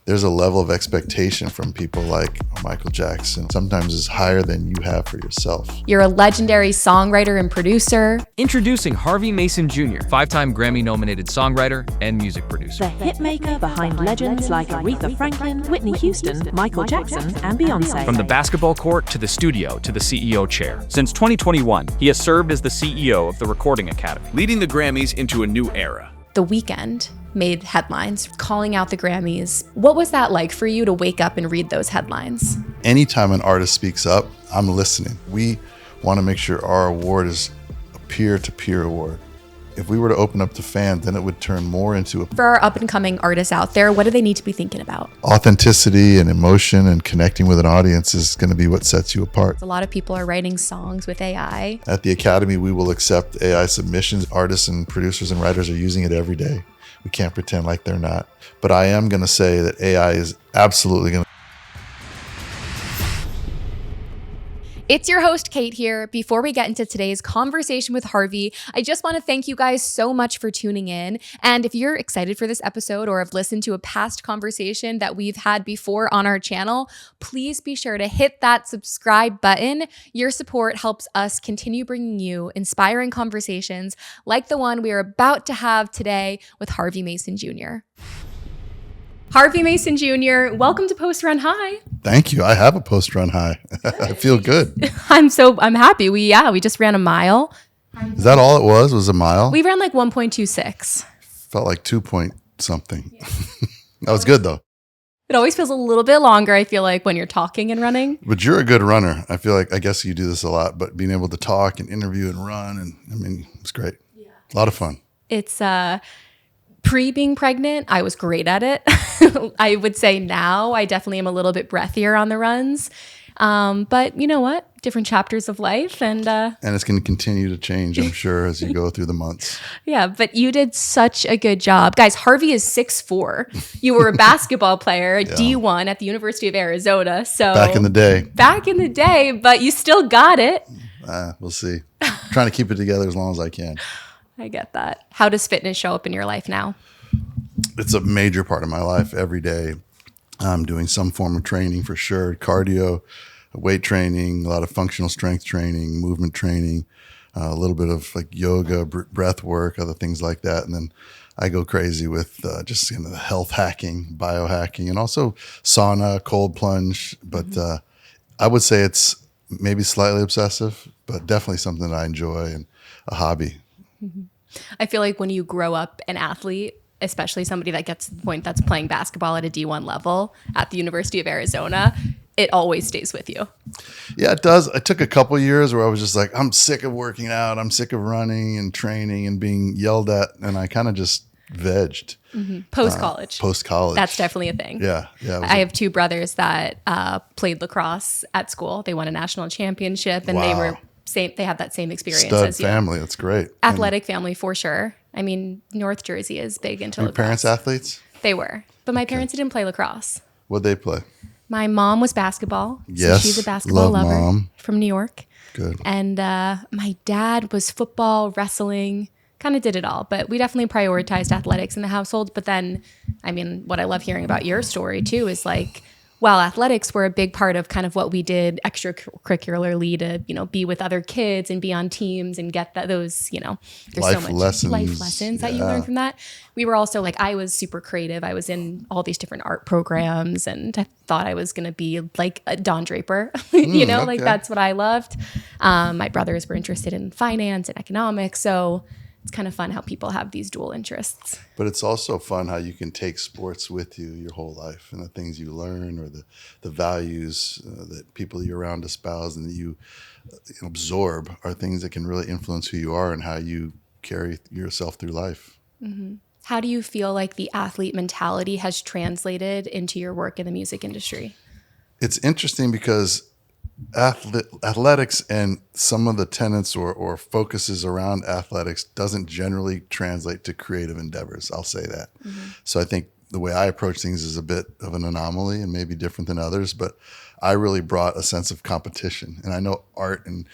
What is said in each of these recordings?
there's a level of expectation from people like Michael Jackson. Sometimes is higher than you have for yourself. You're a legendary songwriter and producer. Introducing Harvey Mason Jr., 5-time Grammy-nominated songwriter and music producer. The hitmaker behind legends like Aretha Franklin, Whitney Houston, Michael Jackson, and Beyoncé. From the basketball court to the studio to the CEO chair. Since 2021, he has served as the CEO of the Recording Academy, leading the Grammys into a new era. The Weeknd made headlines calling out the Grammys. What was that like for you to wake up and read those headlines? Anytime an artist speaks up, I'm listening. We want to make sure our award is a peer-to-peer award. If we were to open up to fans, then it would turn more into For our up-and-coming artists out there, what do they need to be thinking about? authenticity and emotion, and connecting with an audience is going to be what sets you apart. A lot of people are writing songs with AI. At the Academy, we will accept AI submissions. Artists and producers and writers are using it every day. We can't pretend like they're not. But I am going to say that AI is absolutely going to. It's your host, Kate, here. Before we get into today's conversation with Harvey, I just want to thank you guys so much for tuning in. And if you're excited for this episode or have listened to a past conversation that we've had before on our channel, please be sure to hit that subscribe button. Your support helps us continue bringing you inspiring conversations like the one we are about to have today with Harvey Mason Jr. Harvey Mason Jr., welcome to Post Run High. Thank you. I have a post-run high. I feel good. I'm happy. We just ran a mile. Is that all it was? Was a mile? We ran like 1.26. Felt like 2 point something. That was good though. It always feels a little bit longer, I feel like, when you're talking and running. But you're a good runner. I feel like, I guess you do this a lot, but being able to talk and interview and run, and I mean, it's great. Yeah. A lot of fun. It's pre being pregnant, I was great at it. I would say now I definitely am a little bit breathier on the runs. But you know what? Different chapters of life. And it's going to continue to change, I'm sure, as you go through the months. Yeah, but you did such a good job. Guys, Harvey is 6'4". You were a basketball player, D1 at the University of Arizona. So Back in the day, but you still got it. We'll see. Trying to keep it together as long as I can. I get that. How does fitness show up in your life now? It's a major part of my life every day. I'm doing some form of training for sure. Cardio, weight training, a lot of functional strength training, movement training, a little bit of like yoga, breath work, other things like that. And then I go crazy with just the health hacking, biohacking, and also sauna, cold plunge. But I would say it's maybe slightly obsessive, but definitely something that I enjoy and a hobby. Mm-hmm. I feel like when you grow up an athlete, especially somebody that gets to the point that's playing basketball at a D1 level at the University of Arizona, it always stays with you. Yeah, it does. I took a couple years where I was just like, I'm sick of working out. I'm sick of running and training and being yelled at. And I kind of just vegged. Mm-hmm. Post-college. That's definitely a thing. Yeah. I have two brothers that played lacrosse at school. They won a national championship, and they have that same experience as you. Stud family. That's great. Athletic family for sure. I mean, North Jersey is big into lacrosse. Your parents athletes? They were. But my parents didn't play lacrosse. What'd they play? My mom was basketball. Yes. So she's a basketball lover Mom. from New York. Good. And my dad was football, wrestling, kind of did it all. But we definitely prioritized athletics in the household. But then, I mean, what I love hearing about your story too is like, while athletics were a big part of kind of what we did extracurricularly to, be with other kids and be on teams and get those, there's life so much lessons. Life lessons that you learn from that. We were also like, I was super creative. I was in all these different art programs, and I thought I was going to be like a Don Draper, like that's what I loved. My brothers were interested in finance and economics. So it's kind of fun how people have these dual interests. But it's also fun how you can take sports with you your whole life, and the things you learn or the values that people you're around espouse and that you absorb are things that can really influence who you are and how you carry yourself through life. Mm-hmm. How do you feel like the athlete mentality has translated into your work in the music industry? It's interesting because athletics and some of the tenets or focuses around athletics doesn't generally translate to creative endeavors. I'll say that. Mm-hmm. So I think the way I approach things is a bit of an anomaly and maybe different than others, but I really brought a sense of competition. And I know art and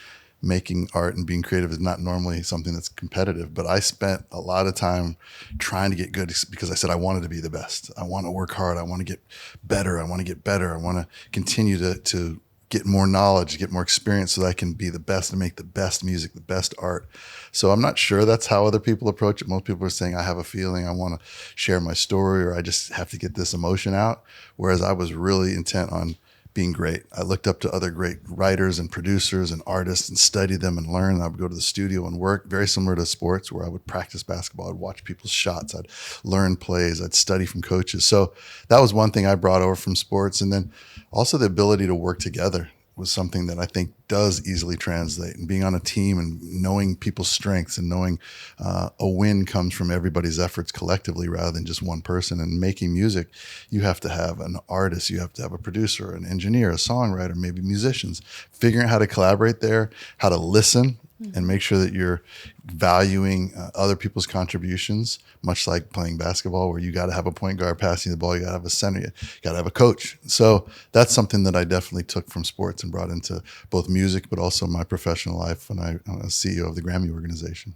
making art and being creative is not normally something that's competitive, but I spent a lot of time trying to get good because I said I wanted to be the best. I want to work hard. I want to get better. I want to get better. I want to continue to get more knowledge, get more experience so that I can be the best and make the best music, the best art. So I'm not sure that's how other people approach it. Most people are saying, I have a feeling, I want to share my story, or I just have to get this emotion out. Whereas I was really intent on being great. I looked up to other great writers and producers and artists and studied them and learn. I would go to the studio and work, very similar to sports, where I would practice basketball. I'd watch people's shots. I'd learn plays. I'd study from coaches. So that was one thing I brought over from sports. And then also the ability to work together was something that I think does easily translate. And being on a team and knowing people's strengths and knowing a win comes from everybody's efforts collectively rather than just one person. And making music, you have to have an artist, you have to have a producer, an engineer, a songwriter, maybe musicians. Figuring out how to collaborate there, how to listen, and make sure that you're valuing other people's contributions, much like playing basketball, where you got to have a point guard passing the ball, you got to have a center, you got to have a coach. So that's something that I definitely took from sports and brought into both music, but also my professional life when I was CEO of the Grammy organization.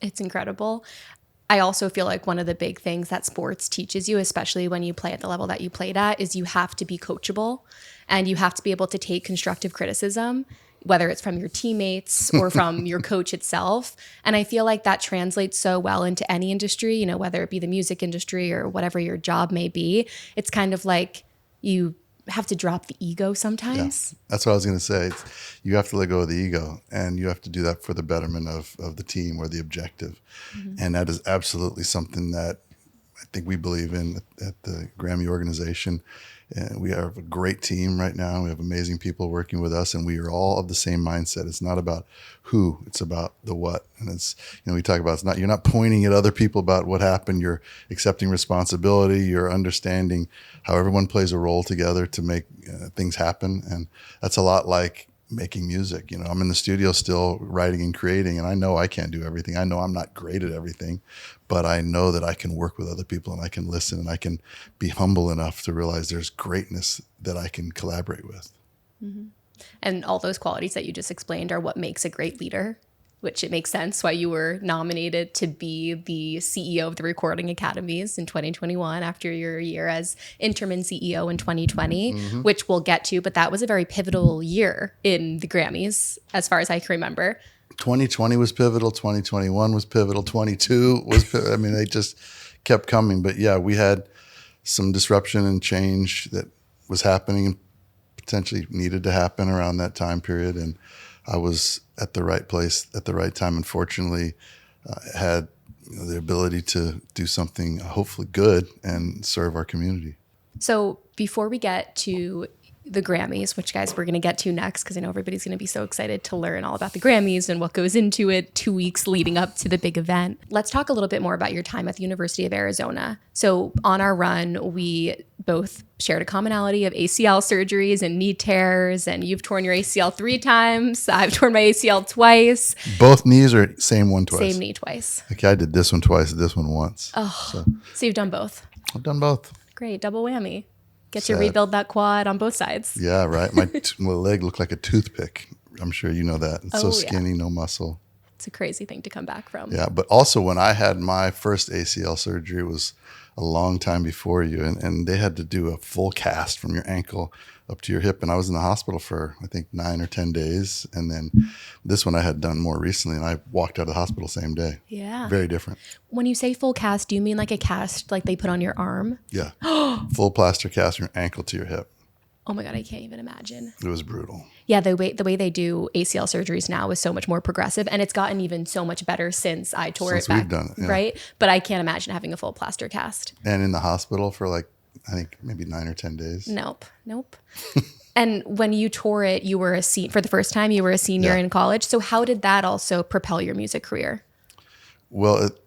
It's incredible. I also feel like one of the big things that sports teaches you, especially when you play at the level that you played at, is you have to be coachable and you have to be able to take constructive criticism, whether it's from your teammates or from your coach itself. And I feel like that translates so well into any industry, you know, whether it be the music industry or whatever your job may be. It's kind of like you have to drop the ego sometimes. Yeah, that's what I was going to say. You have to let go of the ego, and you have to do that for the betterment of the team or the objective. And that is absolutely something that I think we believe in at the Grammy organization. And we have a great team right now. We have amazing people working with us, and we are all of the same mindset. It's not about who, it's about the what. And it's, you know, we talk about, it's not, you're not pointing at other people about what happened. You're accepting responsibility. You're understanding how everyone plays a role together to make things happen. And that's a lot like making music. You know, I'm in the studio still writing and creating, and I know I can't do everything. I know I'm not great at everything, but I know that I can work with other people and I can listen and I can be humble enough to realize there's greatness that I can collaborate with. And all those qualities that you just explained are what makes a great leader, which it makes sense why you were nominated to be the CEO of the Recording Academies in 2021 after your year as interim CEO in 2020, which we'll get to. But that was a very pivotal year in the Grammys, as far as I can remember. 2020 was pivotal. 2021 was pivotal. 22 was pivotal. I mean, they just kept coming. But yeah, we had some disruption and change that was happening and potentially needed to happen around that time period. And I was at the right place at the right time, and fortunately had the ability to do something hopefully good and serve our community. So before we get to the Grammys, which, guys, we're going to get to next, because I know everybody's going to be so excited to learn all about the Grammys and what goes into it 2 weeks leading up to the big event. Let's talk a little bit more about your time at the University of Arizona. So on our run, we both shared a commonality of ACL surgeries and knee tears, and you've torn your ACL 3 times. I've torn my ACL twice. Both knees or same one twice? Same knee twice. Okay, I did this one twice, this one once. Oh, so you've done both. I've done both. Great, double whammy. Get to rebuild that quad on both sides. Yeah, right. My leg looked like a toothpick. I'm sure you know that. It's so skinny, no muscle. It's a crazy thing to come back from. Yeah, but also when I had my first ACL surgery, it was a long time before you, and they had to do a full cast from your ankle up to your hip, and I was in the hospital for, I think, 9 or 10 days, and then this one I had done more recently, and I walked out of the hospital same day. Yeah. Very different. When you say full cast, do you mean like a cast like they put on your arm? Yeah. Full plaster cast from your ankle to your hip. Oh my God, I can't even imagine. It was brutal. Yeah, the way they do ACL surgeries now is so much more progressive, and it's gotten even so much better since I tore it back, we've done it, yeah. Right? But I can't imagine having a full plaster cast. And in the hospital for like, I think maybe 9 or 10 days. Nope. And when you tore it, you were for the first time, you were a senior in college. So how did that also propel your music career? Well, it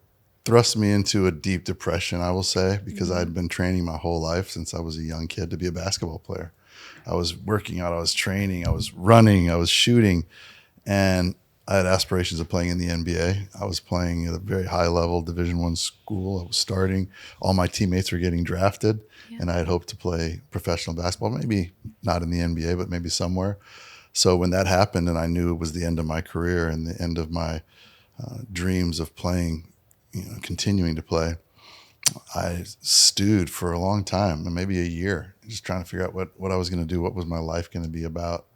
thrust me into a deep depression, I will say, because I'd been training my whole life since I was a young kid to be a basketball player. I was working out, I was training, I was running, I was shooting, and I had aspirations of playing in the NBA. I was playing at a very high level Division I school. I was starting. All my teammates were getting drafted, and I had hoped to play professional basketball, maybe not in the NBA, but maybe somewhere. So when that happened and I knew it was the end of my career and the end of my dreams of playing, continuing to play, I stewed for a long time, maybe a year, just trying to figure out what I was going to do, what was my life going to be about.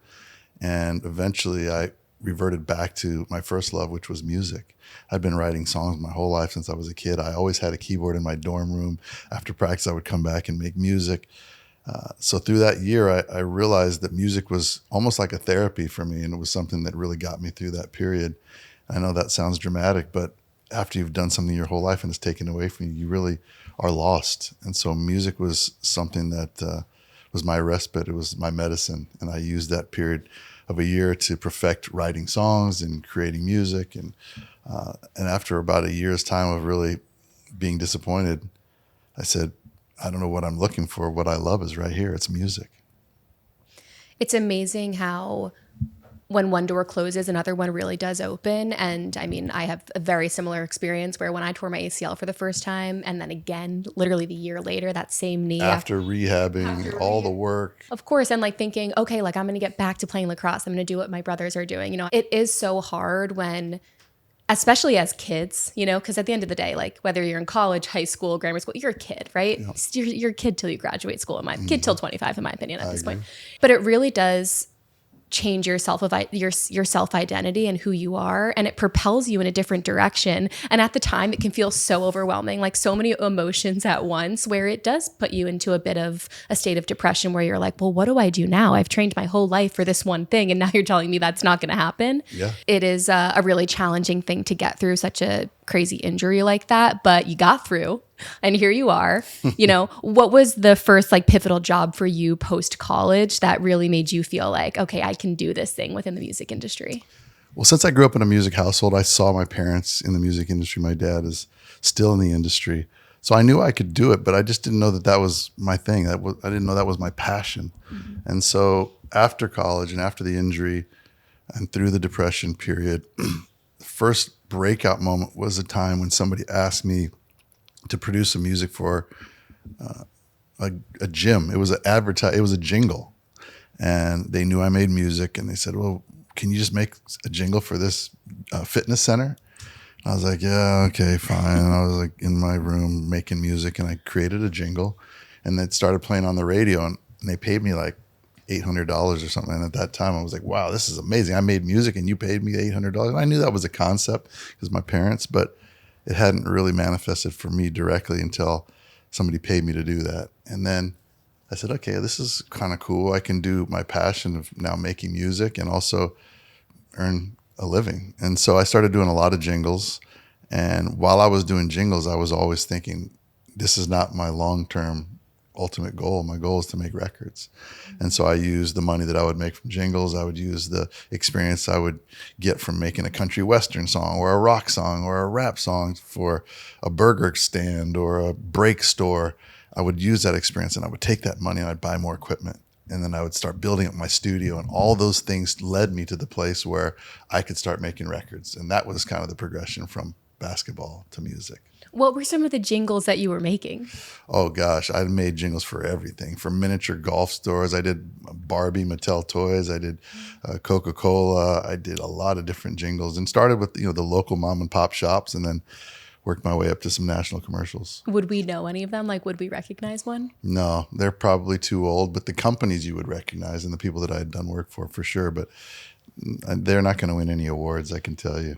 And eventually I reverted back to my first love, which was music. I'd been writing songs my whole life since I was a kid. I always had a keyboard in my dorm room. After practice, I would come back and make music. So through that year, I realized that music was almost like a therapy for me, and it was something that really got me through that period. I know that sounds dramatic, but after you've done something your whole life and it's taken away from you, you really are lost. And so music was something that was my respite. It was my medicine. And I used that period of a year to perfect writing songs and creating music. And after about a year's time of really being disappointed, I said, I don't know what I'm looking for. What I love is right here. It's music. It's amazing how when one door closes, another one really does open. And I mean, I have a very similar experience where when I tore my ACL for the first time, and then again, literally the year later, that same knee. After rehabbing, all the work. Of course. And like thinking, okay, like I'm going to get back to playing lacrosse. I'm going to do what my brothers are doing. It is so hard when, especially as kids, because at the end of the day, like whether you're in college, high school, grammar school, you're a kid, right? Yep. You're a kid till you graduate school, kid till 25, in my opinion, at this point. But it really does change your self-identity and who you are, and it propels you in a different direction. And at the time, it can feel so overwhelming, like so many emotions at once, where it does put you into a bit of a state of depression where you're like, well, what do I do now? I've trained my whole life for this one thing, and now you're telling me that's not going to happen. Yeah. It is a really challenging thing to get through such a crazy injury like that, but you got through. And here you are. What was the first pivotal job for you post-college that really made you feel like, okay, I can do this thing within the music industry? Well, since I grew up in a music household, I saw my parents in the music industry. My dad is still in the industry. So I knew I could do it, but I just didn't know that was my thing. I didn't know that was my passion. Mm-hmm. And so after college and after the injury and through the depression period, the first breakout moment was a time when somebody asked me to produce some music for a gym. It was it was a jingle, and they knew I made music, and they said, well, can you just make a jingle for this fitness center? And I was like, yeah, okay, fine. And I was like in my room making music, and I created a jingle, and it started playing on the radio, and they paid me like $800 or something. And at that time I was like, wow, this is amazing. I made music and you paid me $800. And I knew that was a concept because my parents, but it hadn't really manifested for me directly until somebody paid me to do that. And then I said, okay, this is kind of cool. I can do my passion of now making music and also earn a living. And so I started doing a lot of jingles. And while I was doing jingles, I was always thinking, this is not my long-term ultimate goal. My goal is to make records. And so I used the money that I would make from jingles. I would use the experience I would get from making a country western song or a rock song or a rap song for a burger stand or a break store. I would use that experience, and I would take that money and I'd buy more equipment. And then I would start building up my studio, and all those things led me to the place where I could start making records. And that was kind of the progression from basketball to music. What were some of the jingles that you were making? Oh gosh, I made jingles for everything. For miniature golf stores, I did Barbie Mattel toys, I did Coca-Cola, I did a lot of different jingles, and started with the local mom and pop shops, and then worked my way up to some national commercials. Would we know any of them? Would we recognize one? No, they're probably too old, but the companies you would recognize and the people that I had done work for sure, but they're not going to win any awards, I can tell you.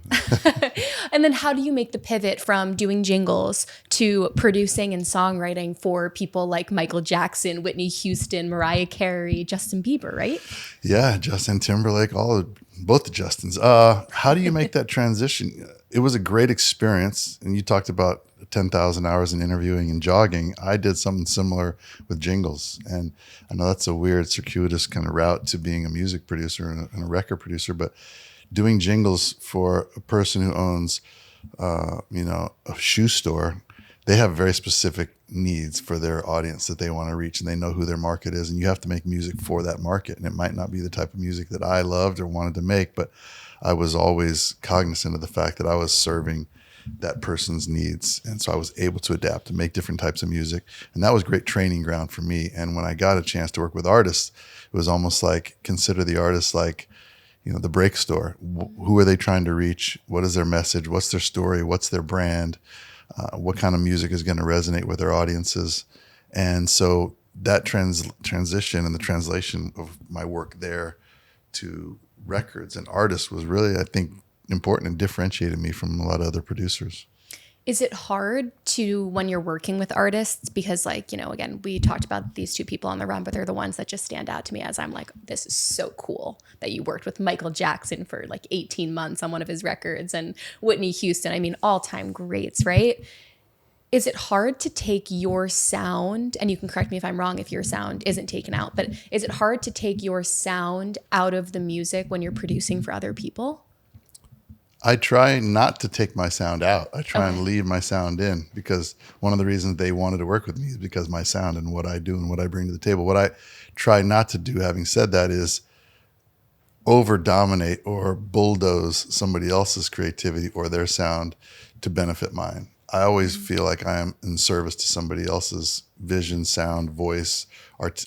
And then how do you make the pivot from doing jingles to producing and songwriting for people like Michael Jackson, Whitney Houston, Mariah Carey, Justin Bieber, right? Yeah, Justin Timberlake, both the Justins. How do you make that transition? It was a great experience. And you talked about 10,000 hours in interviewing and jogging. I did something similar with jingles. And I know that's a weird, circuitous kind of route to being a music producer and a record producer, but doing jingles for a person who owns, a shoe store, they have very specific needs for their audience that they want to reach, and they know who their market is, and you have to make music for that market. And it might not be the type of music that I loved or wanted to make, but I was always cognizant of the fact that I was serving that person's needs. And so I was able to adapt and make different types of music. And that was great training ground for me. And when I got a chance to work with artists, it was almost like, consider the artist like, the break store. Who are they trying to reach? What is their message? What's their story? What's their brand? What kind of music is going to resonate with their audiences? And so that transition and the translation of my work there to records and artists was really, I think, important and differentiated me from a lot of other producers. Is it hard when you're working with artists? Because again, we talked about these two people on the run, but they're the ones that just stand out to me as I'm like, this is so cool that you worked with Michael Jackson for 18 months on one of his records, and Whitney Houston. I mean, all-time greats, right? Is it hard to take your sound, and you can correct me if I'm wrong if your sound isn't taken out, but is it hard to take your sound out of the music when you're producing for other people? I try not to take my sound out. I try and leave my sound in, because one of the reasons they wanted to work with me is because my sound and what I do and what I bring to the table. What I try not to do, having said that, is over dominate or bulldoze somebody else's creativity or their sound to benefit mine. I always feel like I am in service to somebody else's vision, sound, voice,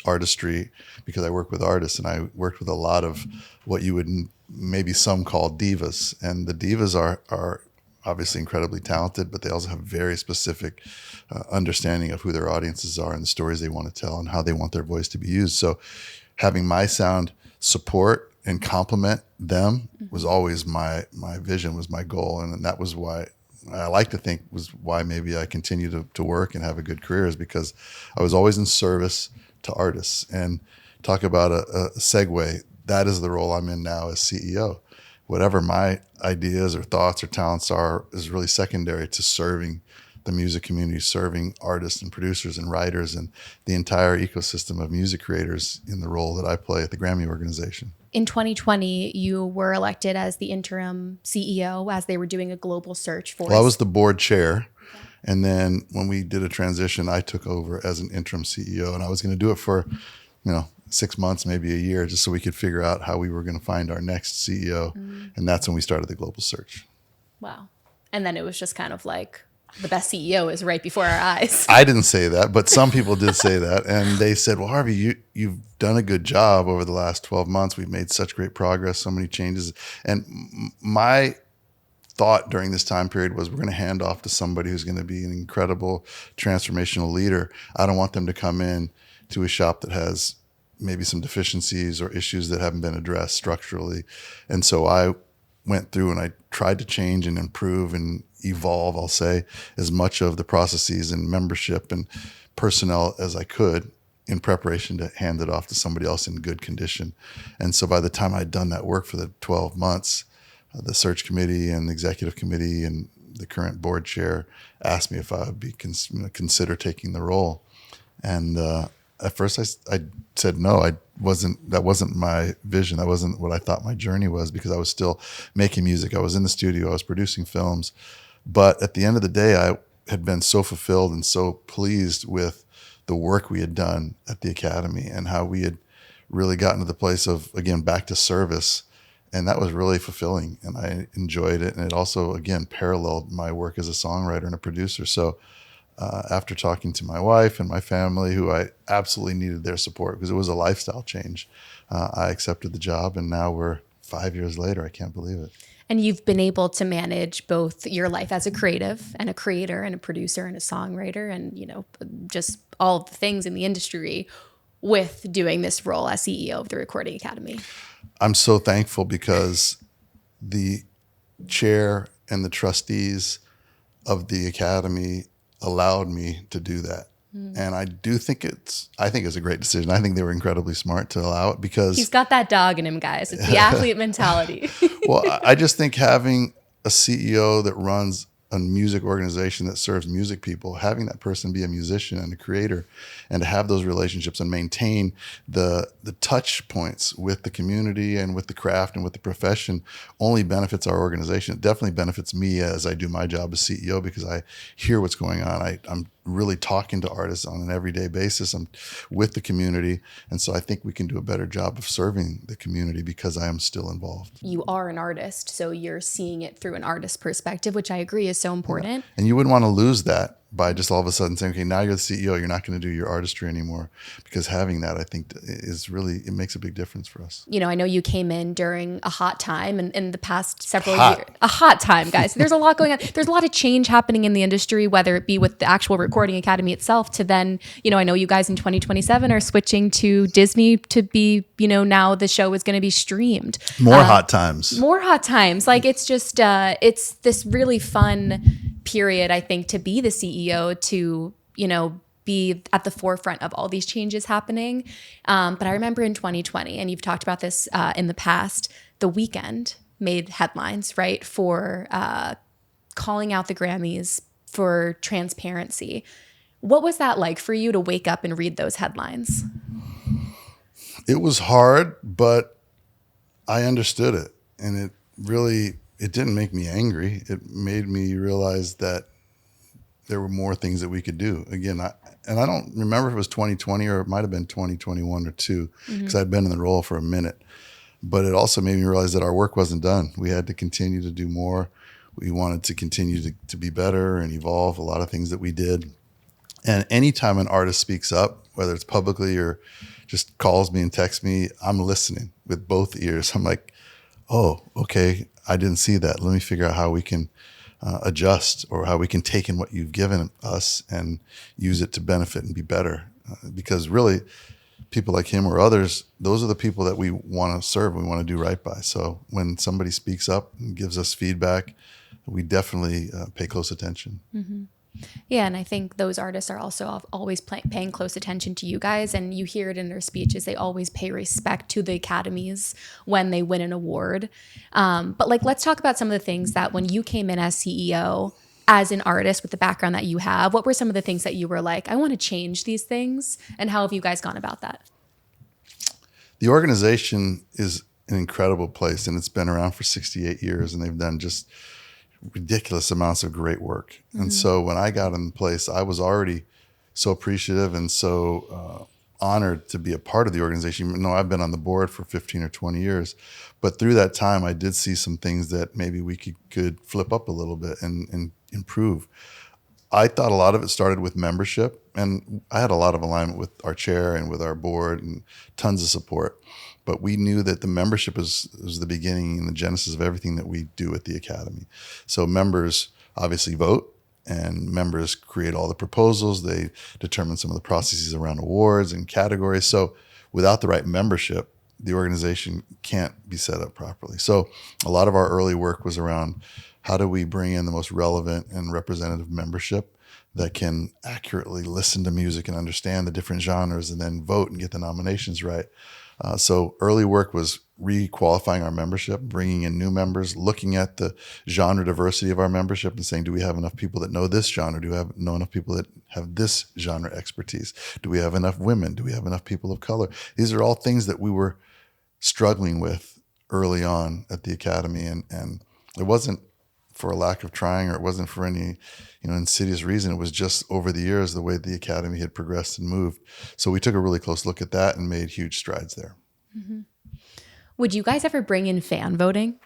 artistry, because I work with artists, and I worked with a lot of what you would maybe some call divas. And the divas are obviously incredibly talented, but they also have very specific understanding of who their audiences are and the stories they want to tell and how they want their voice to be used. So having my sound support and complement them was always my vision, was my goal. And that was why I like to think was why maybe I continue to work and have a good career, is because I was always in service to artists. And talk about a segue, that is the role I'm in now as CEO. Whatever my ideas or thoughts or talents are is really secondary to serving the music community, serving artists and producers and writers and the entire ecosystem of music creators in the role that I play at the Grammy organization. In 2020, you were elected as the interim CEO as they were doing a global search for. Well, I was the board chair. And then when we did a transition, I took over as an interim CEO, and I was going to do it for, 6 months, maybe a year, just so we could figure out how we were going to find our next CEO. And that's when we started the global search. Wow. And then it was just kind of like, the best CEO is right before our eyes. I didn't say that, but some people did say that. And they said, well, Harvey, you've done a good job over the last 12 months. We've made such great progress, so many changes. And my thought during this time period was, we're going to hand off to somebody who's going to be an incredible transformational leader. I don't want them to come in to a shop that has maybe some deficiencies or issues that haven't been addressed structurally. And so I went through and I tried to change and improve and evolve, I'll say, as much of the processes and membership and personnel as I could in preparation to hand it off to somebody else in good condition. And so by the time I'd done that work for the 12 months, the search committee and the executive committee and the current board chair asked me if I would be consider taking the role. And at first I said no. That wasn't my vision. That wasn't what I thought my journey was, because I was still making music. I was in the studio. I was producing films. But at the end of the day, I had been so fulfilled and so pleased with the work we had done at the Academy and how we had really gotten to the place of, again, back to service. And that was really fulfilling, and I enjoyed it. And it also, again, paralleled my work as a songwriter and a producer. So after talking to my wife and my family, who I absolutely needed their support because it was a lifestyle change, I accepted the job. And now we're 5 years later. I can't believe it. And you've been able to manage both your life as a creative and a creator and a producer and a songwriter and, just all of the things in the industry with doing this role as CEO of the Recording Academy. I'm so thankful because the chair and the trustees of the Academy allowed me to do that. And I think it's a great decision. I think they were incredibly smart to allow it, because he's got that dog in him, guys. It's the athlete mentality. Well, I just think having a CEO that runs a music organization that serves music people, having that person be a musician and a creator, and to have those relationships and maintain the touch points with the community and with the craft and with the profession only benefits our organization. It definitely benefits me as I do my job as CEO, because I hear what's going on. I'm really talking to artists on an everyday basis. I'm with the community. And so I think we can do a better job of serving the community because I am still involved. You are an artist, so you're seeing it through an artist perspective, which I agree is so important. Yeah. And you wouldn't want to lose that by just all of a sudden saying, okay, now you're the CEO, you're not going to do your artistry anymore. Because having that, I think, is really, it makes a big difference for us. You know, I know you came in during a hot time and in the past several years. A hot time, guys. There's a lot going on. There's a lot of change happening in the industry, whether it be with the actual Recording Academy itself to then, you know, I know you guys in 2027 are switching to Disney to be, you know, now the show is going to be streamed. More hot times. More hot times. Like it's just, it's this really fun period, I think, to be the CEO, to, you know, be at the forefront of all these changes happening. But I remember in 2020, and you've talked about this in the past, the Weeknd made headlines, right, for calling out the Grammys for transparency. What was that like for you to wake up and read those headlines? It was hard, but I understood it. And it really, it didn't make me angry. It made me realize that there were more things that we could do. Again, I don't remember if it was 2020 or it might have been 2021 or two, because I'd been in the role for a minute. But it also made me realize that our work wasn't done. We had to continue to do more. We wanted to continue to be better and evolve a lot of things that we did. And anytime an artist speaks up, whether it's publicly or just calls me and texts me, I'm listening with both ears. I'm like, oh, okay, I didn't see that. Let me figure out how we can adjust, or how we can take in what you've given us and use it to benefit and be better. Because really, people like him or others, those are the people that we want to serve, we want to do right by. So when somebody speaks up and gives us feedback, we definitely pay close attention. Mm-hmm. Yeah, and I think those artists are also always paying close attention to you guys, and you hear it in their speeches. They always pay respect to the academies when they win an award. But like, let's talk about some of the things that when you came in as CEO, as an artist with the background that you have, what were some of the things that you were like, I want to change these things, and how have you guys gone about that? The organization is an incredible place, and it's been around for 68 years, and they've done just ridiculous amounts of great work. And so when I got in place, I was already so appreciative and so honored to be a part of the organization. Even though I've been on the board for 15 or 20 years, but through that time, I did see some things that maybe we could flip up a little bit and improve. I thought a lot of it started with membership, and I had a lot of alignment with our chair and with our board and tons of support. But we knew that the membership was the beginning and the genesis of everything that we do at the Academy. So members obviously vote, and members create all the proposals. They determine some of the processes around awards and categories. So without the right membership, the organization can't be set up properly. So a lot of our early work was around how do we bring in the most relevant and representative membership that can accurately listen to music and understand the different genres and then vote and get the nominations right. So early work was re-qualifying our membership, bringing in new members, looking at the genre diversity of our membership and saying, do we have enough people that know this genre? Do we know enough people that have this genre expertise? Do we have enough women? Do we have enough people of color? These are all things that we were struggling with early on at the Academy. And it wasn't for a lack of trying, or it wasn't for any insidious reason. It was just over the years, the way the Academy had progressed and moved. So we took a really close look at that and made huge strides there. Mm-hmm. Would you guys ever bring in fan voting?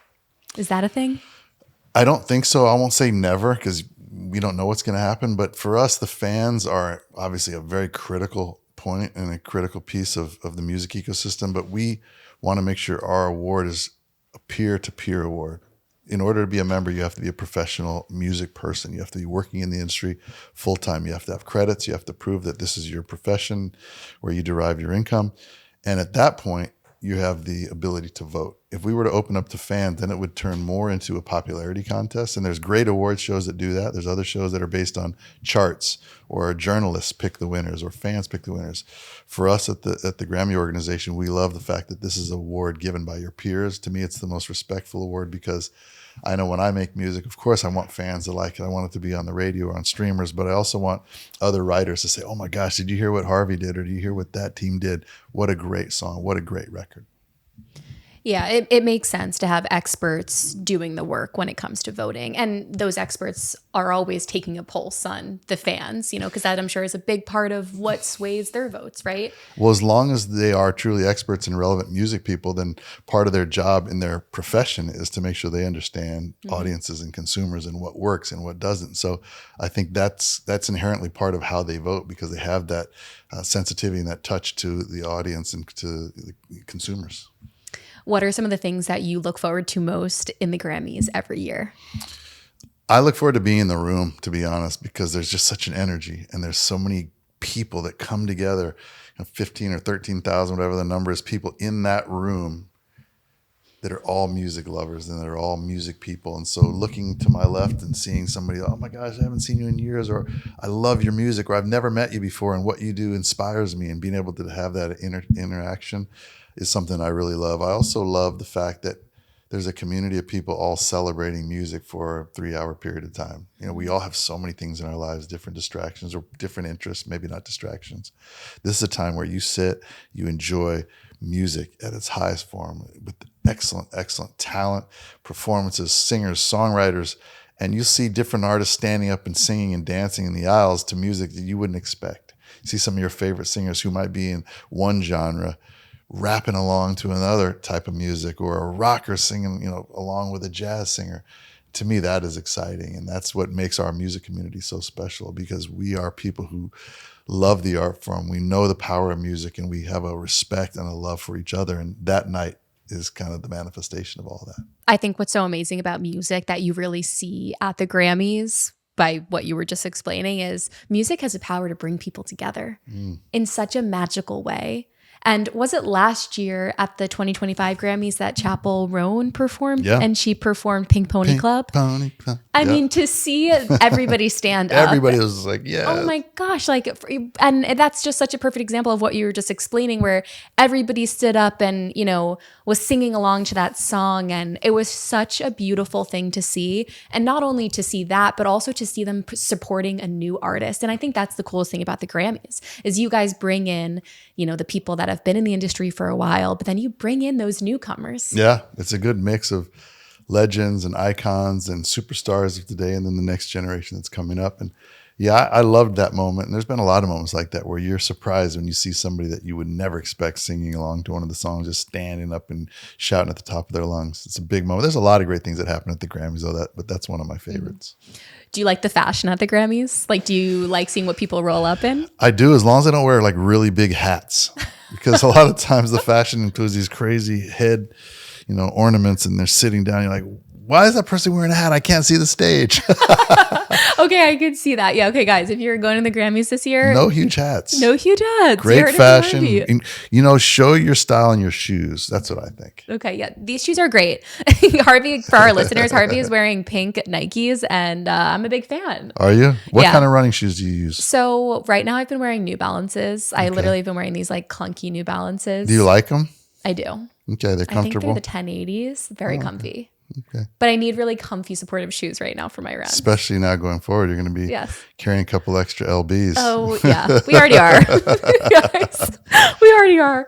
Is that a thing? I don't think so. I won't say never, because we don't know what's going to happen. But for us, the fans are obviously a very critical point and a critical piece of the music ecosystem. But we want to make sure our award is a peer-to-peer award. In order to be a member, you have to be a professional music person. You have to be working in the industry full-time. You have to have credits. You have to prove that this is your profession where you derive your income. And at that point, you have the ability to vote. If we were to open up to fans, then it would turn more into a popularity contest. And there's great award shows that do that. There's other shows that are based on charts, or journalists pick the winners, or fans pick the winners. For us at the Grammy organization, we love the fact that this is an award given by your peers. To me, it's the most respectful award, because I know when I make music, of course, I want fans to like it. I want it to be on the radio or on streamers, but I also want other writers to say, oh my gosh, did you hear what Harvey did? Or do you hear what that team did? What a great song. What a great record. Yeah, it makes sense to have experts doing the work when it comes to voting. And those experts are always taking a pulse on the fans, because that I'm sure is a big part of what sways their votes, right? Well, as long as they are truly experts and relevant music people, then part of their job in their profession is to make sure they understand audiences and consumers and what works and what doesn't. So I think that's inherently part of how they vote, because they have that sensitivity and that touch to the audience and to the consumers. What are some of the things that you look forward to most in the Grammys every year? I look forward to being in the room, to be honest, because there's just such an energy and there's so many people that come together, 15 or 13,000, whatever the number is, people in that room that are all music lovers and they're all music people. And so looking to my left and seeing somebody, oh my gosh, I haven't seen you in years, or I love your music, or I've never met you before, and what you do inspires me, and being able to have that interaction is something I really love. I also love the fact that there's a community of people all celebrating music for a 3-hour period of time. We all have so many things in our lives, different distractions or different interests, maybe not distractions. This is a time where you sit, you enjoy music at its highest form with excellent, excellent talent, performances, singers, songwriters, and you see different artists standing up and singing and dancing in the aisles to music that you wouldn't expect. You see some of your favorite singers who might be in one genre rapping along to another type of music, or a rocker singing, along with a jazz singer. To me, that is exciting. And that's what makes our music community so special, because we are people who love the art form. We know the power of music, and we have a respect and a love for each other. And that night is kind of the manifestation of all that. I think what's so amazing about music that you really see at the Grammys, by what you were just explaining, is music has the power to bring people together in such a magical way. And was it last year at the 2025 Grammys that Chappell Roan performed? Yeah. And she performed Pink Pony Club? Pony Club. I mean, to see everybody stand up. Everybody was like, yeah. Oh my gosh. And that's just such a perfect example of what you were just explaining, where everybody stood up and, was singing along to that song. And it was such a beautiful thing to see. And not only to see that, but also to see them supporting a new artist. And I think that's the coolest thing about the Grammys, is you guys bring in, the people that have been in the industry for a while, but then you bring in those newcomers. Yeah, it's a good mix of legends and icons and superstars of today, and then the next generation that's coming up. And yeah, I loved that moment. And there's been a lot of moments like that where you're surprised when you see somebody that you would never expect singing along to one of the songs, just standing up and shouting at the top of their lungs. It's a big moment. There's a lot of great things that happen at the Grammys, but that's one of my favorites. Do you like the fashion at the Grammys? Do you like seeing what people roll up in? I do, as long as I don't wear really big hats, because a lot of times the fashion includes these crazy head, ornaments, and they're sitting down. You're like, why is that person wearing a hat? I can't see the stage. Okay, I could see that. Yeah, okay, guys, if you're going to the Grammys this year, no huge hats. No huge hats. Great fashion. Show your style in your shoes. That's what I think. Okay, yeah, these shoes are great. Harvey, for our listeners, Harvey is wearing pink Nikes, and I'm a big fan. Are you? What kind of running shoes do you use? So right now I've been wearing New Balances. I literally have been wearing these clunky New Balances. Do you like them? I do. Okay, they're comfortable. I think they're the 1080s. Very comfy. Okay. But I need really comfy, supportive shoes right now for my runs. Especially now going forward, you're going to be carrying a couple extra LBs. Oh, yeah. We already are. Yes, we already are.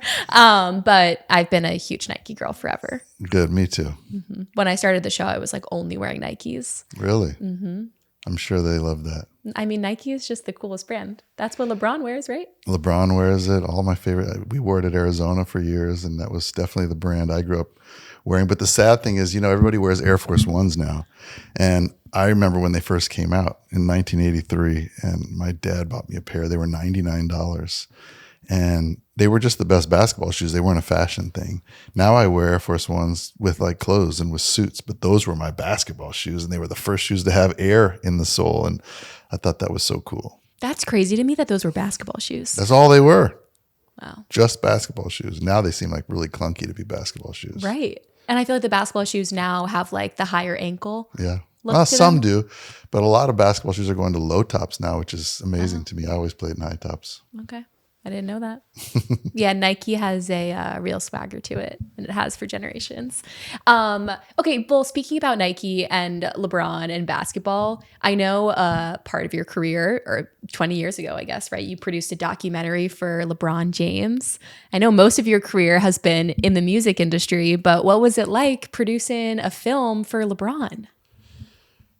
But I've been a huge Nike girl forever. Good. Me too. Mm-hmm. When I started the show, I was only wearing Nikes. Really? Mm-hmm. I'm sure they love that. I mean, Nike is just the coolest brand. That's what LeBron wears, right? LeBron wears it. All my favorite. We wore it at Arizona for years, and that was definitely the brand I grew up wearing. But the sad thing is, everybody wears Air Force Ones now. And I remember when they first came out in 1983, and my dad bought me a pair. They were $99. And they were just the best basketball shoes. They weren't a fashion thing. Now I wear Air Force Ones with clothes and with suits, but those were my basketball shoes, and they were the first shoes to have air in the sole. And I thought that was so cool. That's crazy to me that those were basketball shoes. That's all they were. Wow. Just basketball shoes. Now they seem really clunky to be basketball shoes. Right. And I feel like the basketball shoes now have the higher ankle. Yeah. Well, some do, but a lot of basketball shoes are going to low tops now, which is amazing to me. I always played in high tops. Okay. I didn't know that. Yeah, Nike has a real swagger to it, and it has for generations. Okay, well, speaking about Nike and LeBron and basketball, I know part of your career, or 20 years ago, I guess, right? You produced a documentary for LeBron James. I know most of your career has been in the music industry, but what was it like producing a film for LeBron?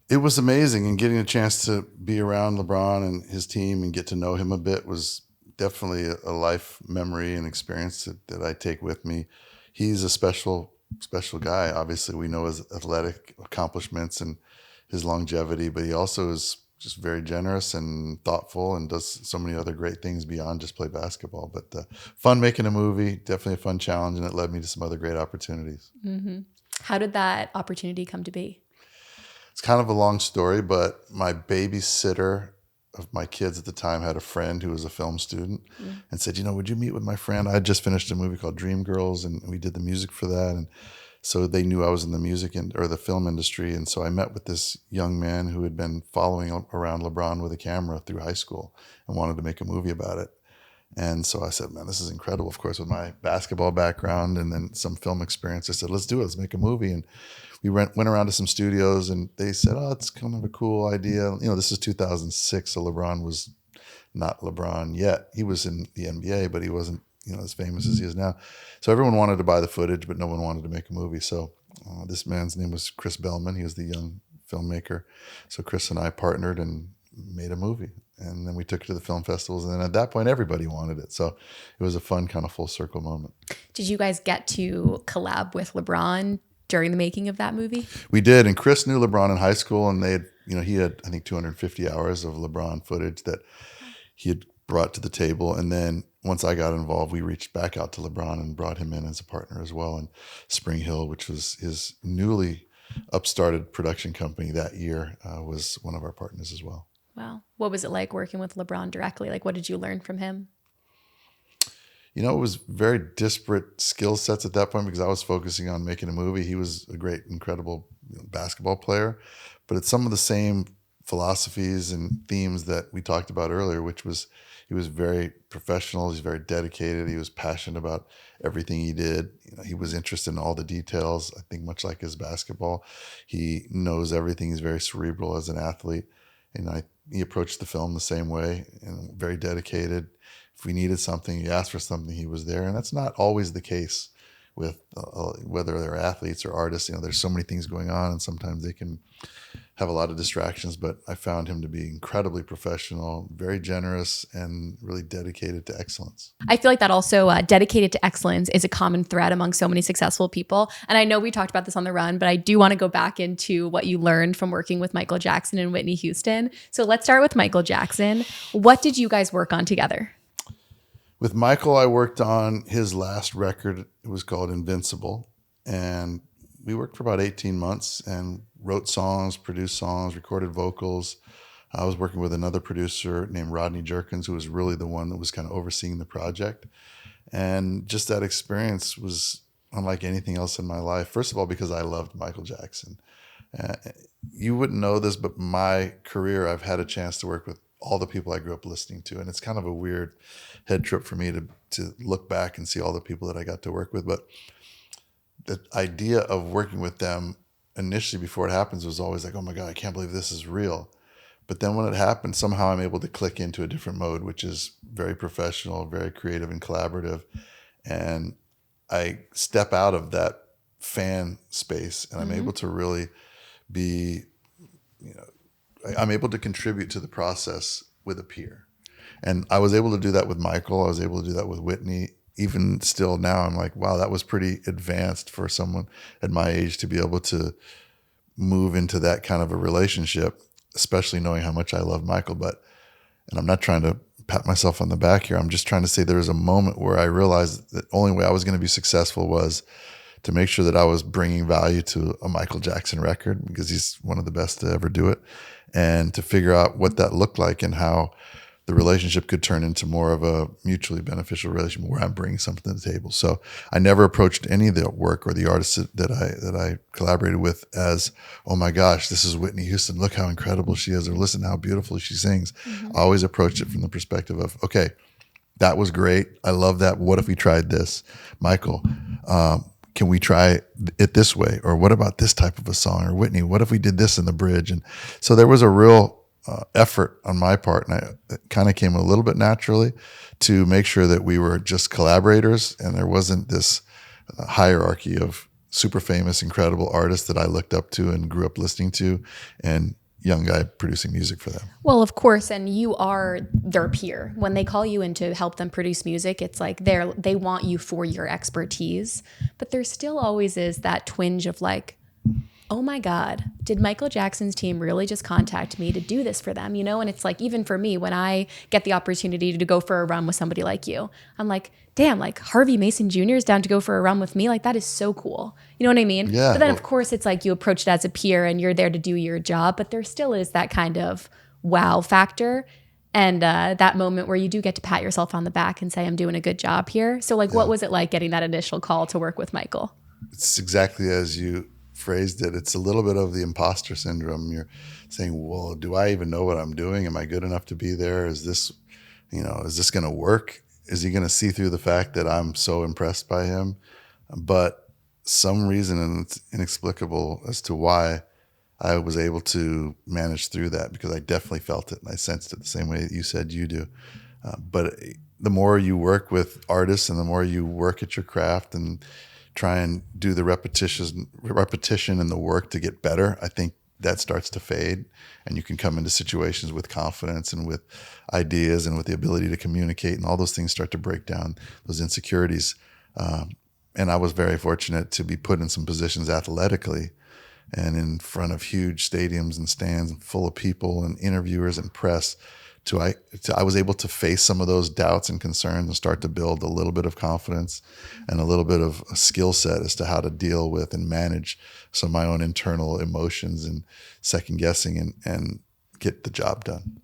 It was amazing, and getting a chance to be around LeBron and his team and get to know him a bit was definitely a life memory and experience that I take with me. He's a special guy. Obviously, we know his athletic accomplishments and his longevity, but he also is just very generous and thoughtful and does so many other great things beyond just play basketball. But fun making a movie, definitely a fun challenge, and it led me to some other great opportunities. Mm-hmm. How did that opportunity come to be? It's kind of a long story, but my babysitter of my kids at the time had a friend who was a film student and said, would you meet with my friend? I had just finished a movie called Dreamgirls, and we did the music for that. And so they knew I was in the music or the film industry. And so I met with this young man who had been following around LeBron with a camera through high school and wanted to make a movie about it. And so I said, man, this is incredible. Of course, with my basketball background and then some film experience, I said, let's do it. Let's make a movie. And we went around to some studios, and they said, oh, it's kind of a cool idea. This is 2006, so LeBron was not LeBron yet. He was in the NBA, but he wasn't, as famous as he is now. So everyone wanted to buy the footage, but no one wanted to make a movie. So this man's name was Chris Bellman. He was the young filmmaker. So Chris and I partnered and made a movie. And then we took it to the film festivals. And then at that point, everybody wanted it. So it was a fun kind of full circle moment. Did you guys get to collab with LeBron during the making of that movie? We did. And Chris knew LeBron in high school, and he had, I think, 250 hours of LeBron footage that he had brought to the table. And then once I got involved, we reached back out to LeBron and brought him in as a partner as well. And Spring Hill, which was his newly upstarted production company that year, was one of our partners as well. Wow. What was it like working with LeBron directly? Like, what did you learn from him? It was very disparate skill sets at that point because I was focusing on making a movie. He was a great, incredible basketball player, but it's some of the same philosophies and themes that we talked about earlier, which was he was very professional. He's very dedicated. He was passionate about everything he did. He was interested in all the details. I think much like his basketball, he knows everything. He's very cerebral as an athlete. And he approached the film the same way, and very dedicated. If we needed something, he asked for something, he was there. And that's not always the case with whether they're athletes or artists. There's so many things going on, and sometimes they can have a lot of distractions. But I found him to be incredibly professional, very generous, and really dedicated to excellence. I feel like that also dedicated to excellence is a common thread among so many successful people. And I know we talked about this on the run, but I do want to go back into what you learned from working with Michael Jackson and Whitney Houston. So let's start with Michael Jackson. What did you guys work on together? With Michael, I worked on his last record. It was called Invincible. And we worked for about 18 months and wrote songs, produced songs, recorded vocals. I was working with another producer named Rodney Jerkins, who was really the one that was kind of overseeing the project. And just that experience was unlike anything else in my life. First of all, because I loved Michael Jackson. You wouldn't know this, but my career, I've had a chance to work with all the people I grew up listening to. And it's kind of a weird head trip for me to look back and see all the people that I got to work with. But the idea of working with them initially before it happens was always like, oh my God, I can't believe this is real. But then when it happens, somehow I'm able to click into a different mode, which is very professional, very creative and collaborative. And I step out of that fan space, and I'm able to really be, I'm able to contribute to the process with a peer. And I was able to do that with Michael. I was able to do that with Whitney. Even still now, I'm like, wow, that was pretty advanced for someone at my age to be able to move into that kind of a relationship, especially knowing how much I love Michael. And I'm not trying to pat myself on the back here. I'm just trying to say there was a moment where I realized that the only way I was going to be successful was to make sure that I was bringing value to a Michael Jackson record, because he's one of the best to ever do it, and to figure out what that looked like and how the relationship could turn into more of a mutually beneficial relationship where I'm bringing something to the table. So I never approached any of the work or the artists that I collaborated with as, oh my gosh, this is Whitney Houston. Look how incredible she is, or listen how beautifully she sings. I always approached it from the perspective of, okay, That was great. I love that. What if we tried this? Michael, can we try it this way? Or what about this type of a song? Or Whitney, what if we did this in the bridge? And so there was a real effort on my part, and it kind of came a little bit naturally to make sure that we were just collaborators and there wasn't this hierarchy of super famous, incredible artists that I looked up to and grew up listening to, and young guy producing music for them. Well, of course, and you are their peer. When they call you in to help them produce music, it's like they want you for your expertise, but there still always is that twinge of like, oh my God, did Michael Jackson's team really just contact me to do this for them? You know, and it's like, even for me, when I get the opportunity to go for a run with somebody like you, I'm like, damn, like Harvey Mason Jr. is down to go for a run with me. Like, that is so cool. You know what I mean? Yeah. But then of course it's like you approach it as a peer and you're there to do your job, but there still is that kind of wow factor. And that moment where you do get to pat yourself on the back and say, I'm doing a good job here. So like, what was it like getting that initial call to work with Michael? It's exactly as you phrased it. It's a little bit of the imposter syndrome. You're saying, well, do I even know what I'm doing? Am I good enough to be there? Is this going to work? Is he going to see through the fact that I'm so impressed by him? But some reason, and it's inexplicable as to why I was able to manage through that, because I definitely felt it and I sensed it the same way that you said you do. But the more you work with artists and the more you work at your craft and try and do the repetition and the work to get better, I think that starts to fade, and you can come into situations with confidence and with ideas and with the ability to communicate, and all those things start to break down those insecurities. And I was very fortunate to be put in some positions athletically and in front of huge stadiums and stands full of people and interviewers and press. I was able to face some of those doubts and concerns and start to build a little bit of confidence and a little bit of a skill set as to how to deal with and manage some of my own internal emotions and second guessing and get the job done.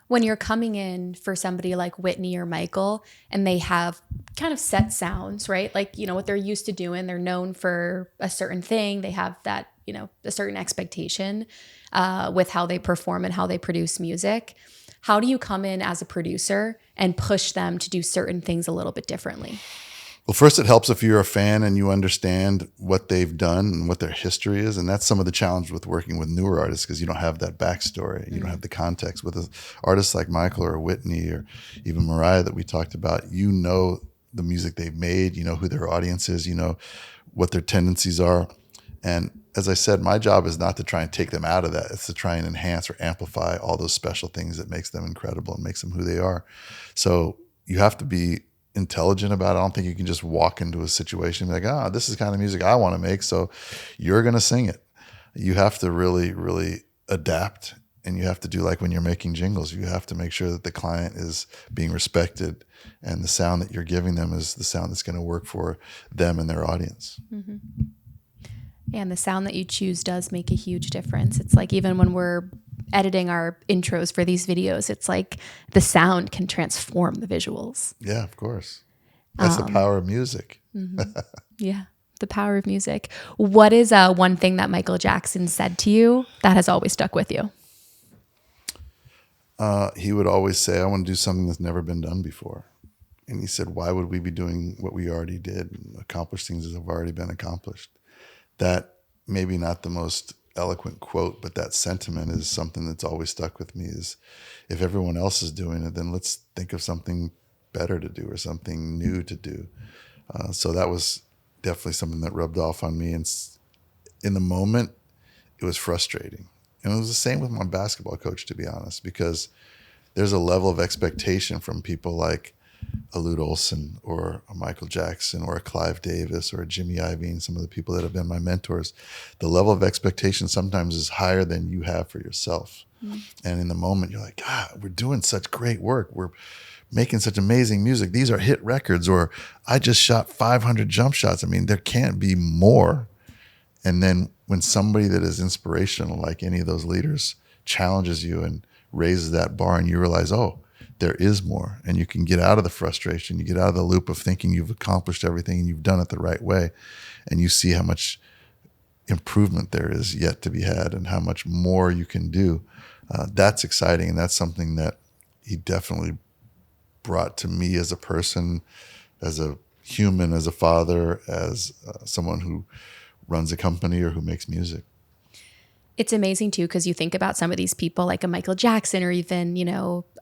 When you're coming in for somebody like Whitney or Michael and they have kind of set sounds, right? Like, you know, what they're used to doing, they're known for a certain thing. They have that, you know, a certain expectation with how they perform and how they produce music. How do you come in as a producer and push them to do certain things a little bit differently? Well, first, it helps if you're a fan and you understand what they've done and what their history is. And that's some of the challenge with working with newer artists, because you don't have that backstory. You don't have the context. With artists like Michael or Whitney or even Mariah that we talked about, you know the music they've made, you know who their audience is, you know what their tendencies are. And as I said, my job is not to try and take them out of that. It's to try and enhance or amplify all those special things that makes them incredible and makes them who they are. So you have to be intelligent about it. I don't think you can just walk into a situation and be like, this is the kind of music I want to make, so you're going to sing it. You have to really, really adapt, and you have to do like when you're making jingles. You have to make sure that the client is being respected and the sound that you're giving them is the sound that's going to work for them and their audience. Mm-hmm. Yeah, and the sound that you choose does make a huge difference. It's like even when we're editing our intros for these videos, it's like the sound can transform the visuals. Yeah, of course. That's the power of music. Mm-hmm. Yeah, the power of music. What is one thing that Michael Jackson said to you that has always stuck with you? He would always say, I want to do something that's never been done before. And he said, why would we be doing what we already did and accomplish things that have already been accomplished? That maybe not the most eloquent quote, but that sentiment is something that's always stuck with me, is if everyone else is doing it, then let's think of something better to do or something new to do. So that was definitely something that rubbed off on me. And in the moment, it was frustrating. And it was the same with my basketball coach, to be honest, because there's a level of expectation from people like a Lute Olson or a Michael Jackson or a Clive Davis or a Jimmy Iovine, some of the people that have been my mentors. The level of expectation sometimes is higher than you have for yourself. Mm-hmm. And in the moment, you're like, we're doing such great work. We're making such amazing music. These are hit records, or I just shot 500 jump shots. I mean, there can't be more. And then when somebody that is inspirational, like any of those leaders, challenges you and raises that bar, and you realize, there is more, and you can get out of the frustration. You get out of the loop of thinking you've accomplished everything and you've done it the right way, and you see how much improvement there is yet to be had and how much more you can do. That's exciting, and that's something that he definitely brought to me as a person, as a human, as a father, as someone who runs a company or who makes music. It's amazing too, because you think about some of these people like a Michael Jackson, or even,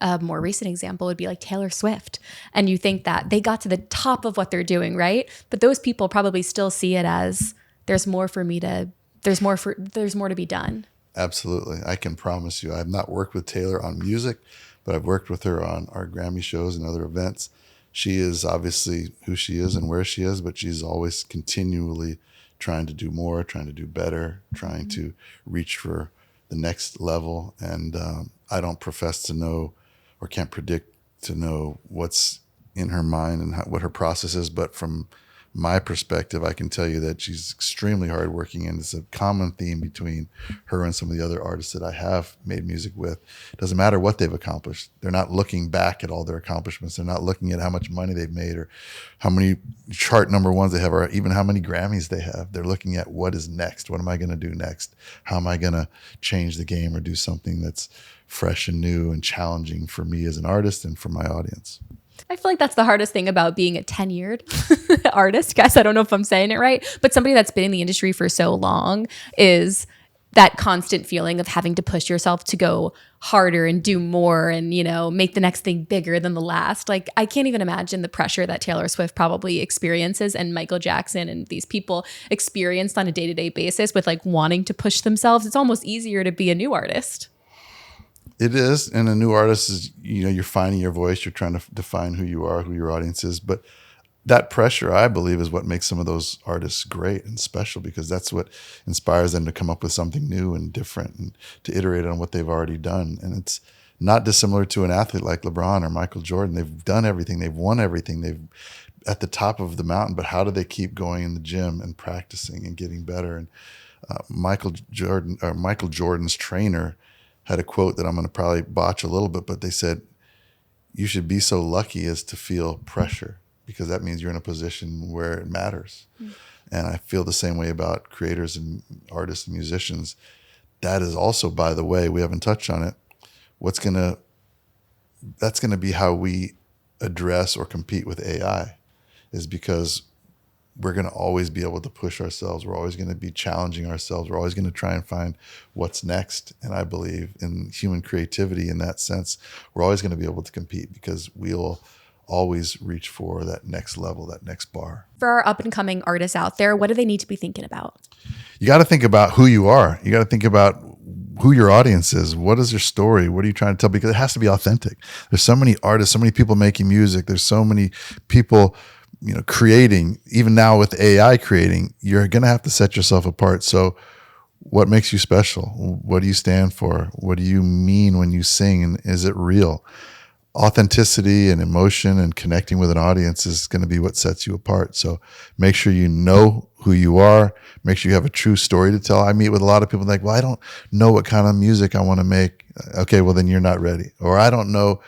a more recent example would be like Taylor Swift. And you think that they got to the top of what they're doing, right? But those people probably still see it as there's more to be done. Absolutely. I can promise you, I've not worked with Taylor on music, but I've worked with her on our Grammy shows and other events. She is obviously who she is and where she is, but she's always continually trying to do more, trying to do better, trying to reach for the next level. And I don't profess to know or can't predict to know what's in her mind and what her process is. But from my perspective, I can tell you that she's extremely hardworking, and it's a common theme between her and some of the other artists that I have made music with. It doesn't matter what they've accomplished. They're not looking back at all their accomplishments. They're not looking at how much money they've made or how many chart number ones they have or even how many Grammys they have. They're looking at what is next. What am I going to do next? How am I going to change the game or do something that's fresh and new and challenging for me as an artist and for my audience? I feel like that's the hardest thing about being a tenured artist. Guys, I don't know if I'm saying it right, but somebody that's been in the industry for so long is that constant feeling of having to push yourself to go harder and do more and, make the next thing bigger than the last. Like, I can't even imagine the pressure that Taylor Swift probably experiences and Michael Jackson and these people experienced on a day-to-day basis with like wanting to push themselves. It's almost easier to be a new artist. It is. And a new artist is, you're finding your voice. You're trying to define who you are, who your audience is. But that pressure, I believe, is what makes some of those artists great and special, because that's what inspires them to come up with something new and different and to iterate on what they've already done. And it's not dissimilar to an athlete like LeBron or Michael Jordan. They've done everything. They've won everything. They've at the top of the mountain. But how do they keep going in the gym and practicing and getting better? And Michael Jordan's trainer had a quote that I'm going to probably botch a little bit, but they said, you should be so lucky as to feel pressure, because that means you're in a position where it matters. And I feel the same way about creators and artists and musicians. That is also, by the way, we haven't touched on it, that's going to be how we address or compete with AI, is because we're going to always be able to push ourselves. We're always going to be challenging ourselves. We're always going to try and find what's next. And I believe in human creativity in that sense. We're always going to be able to compete because we'll always reach for that next level, that next bar. For our up and coming artists out there, what do they need to be thinking about? You got to think about who you are. You got to think about who your audience is. What is your story? What are you trying to tell? Because it has to be authentic. There's so many artists, so many people making music. There's so many people creating, even now with AI creating. You're going to have to set yourself apart. So what makes you special? What do you stand for? What do you mean when you sing? And is it real? Authenticity and emotion and connecting with an audience is going to be what sets you apart. So make sure you know who you are. Make sure you have a true story to tell. I meet with a lot of people like, well, I don't know what kind of music I want to make. Okay, well, then you're not ready. Or I don't know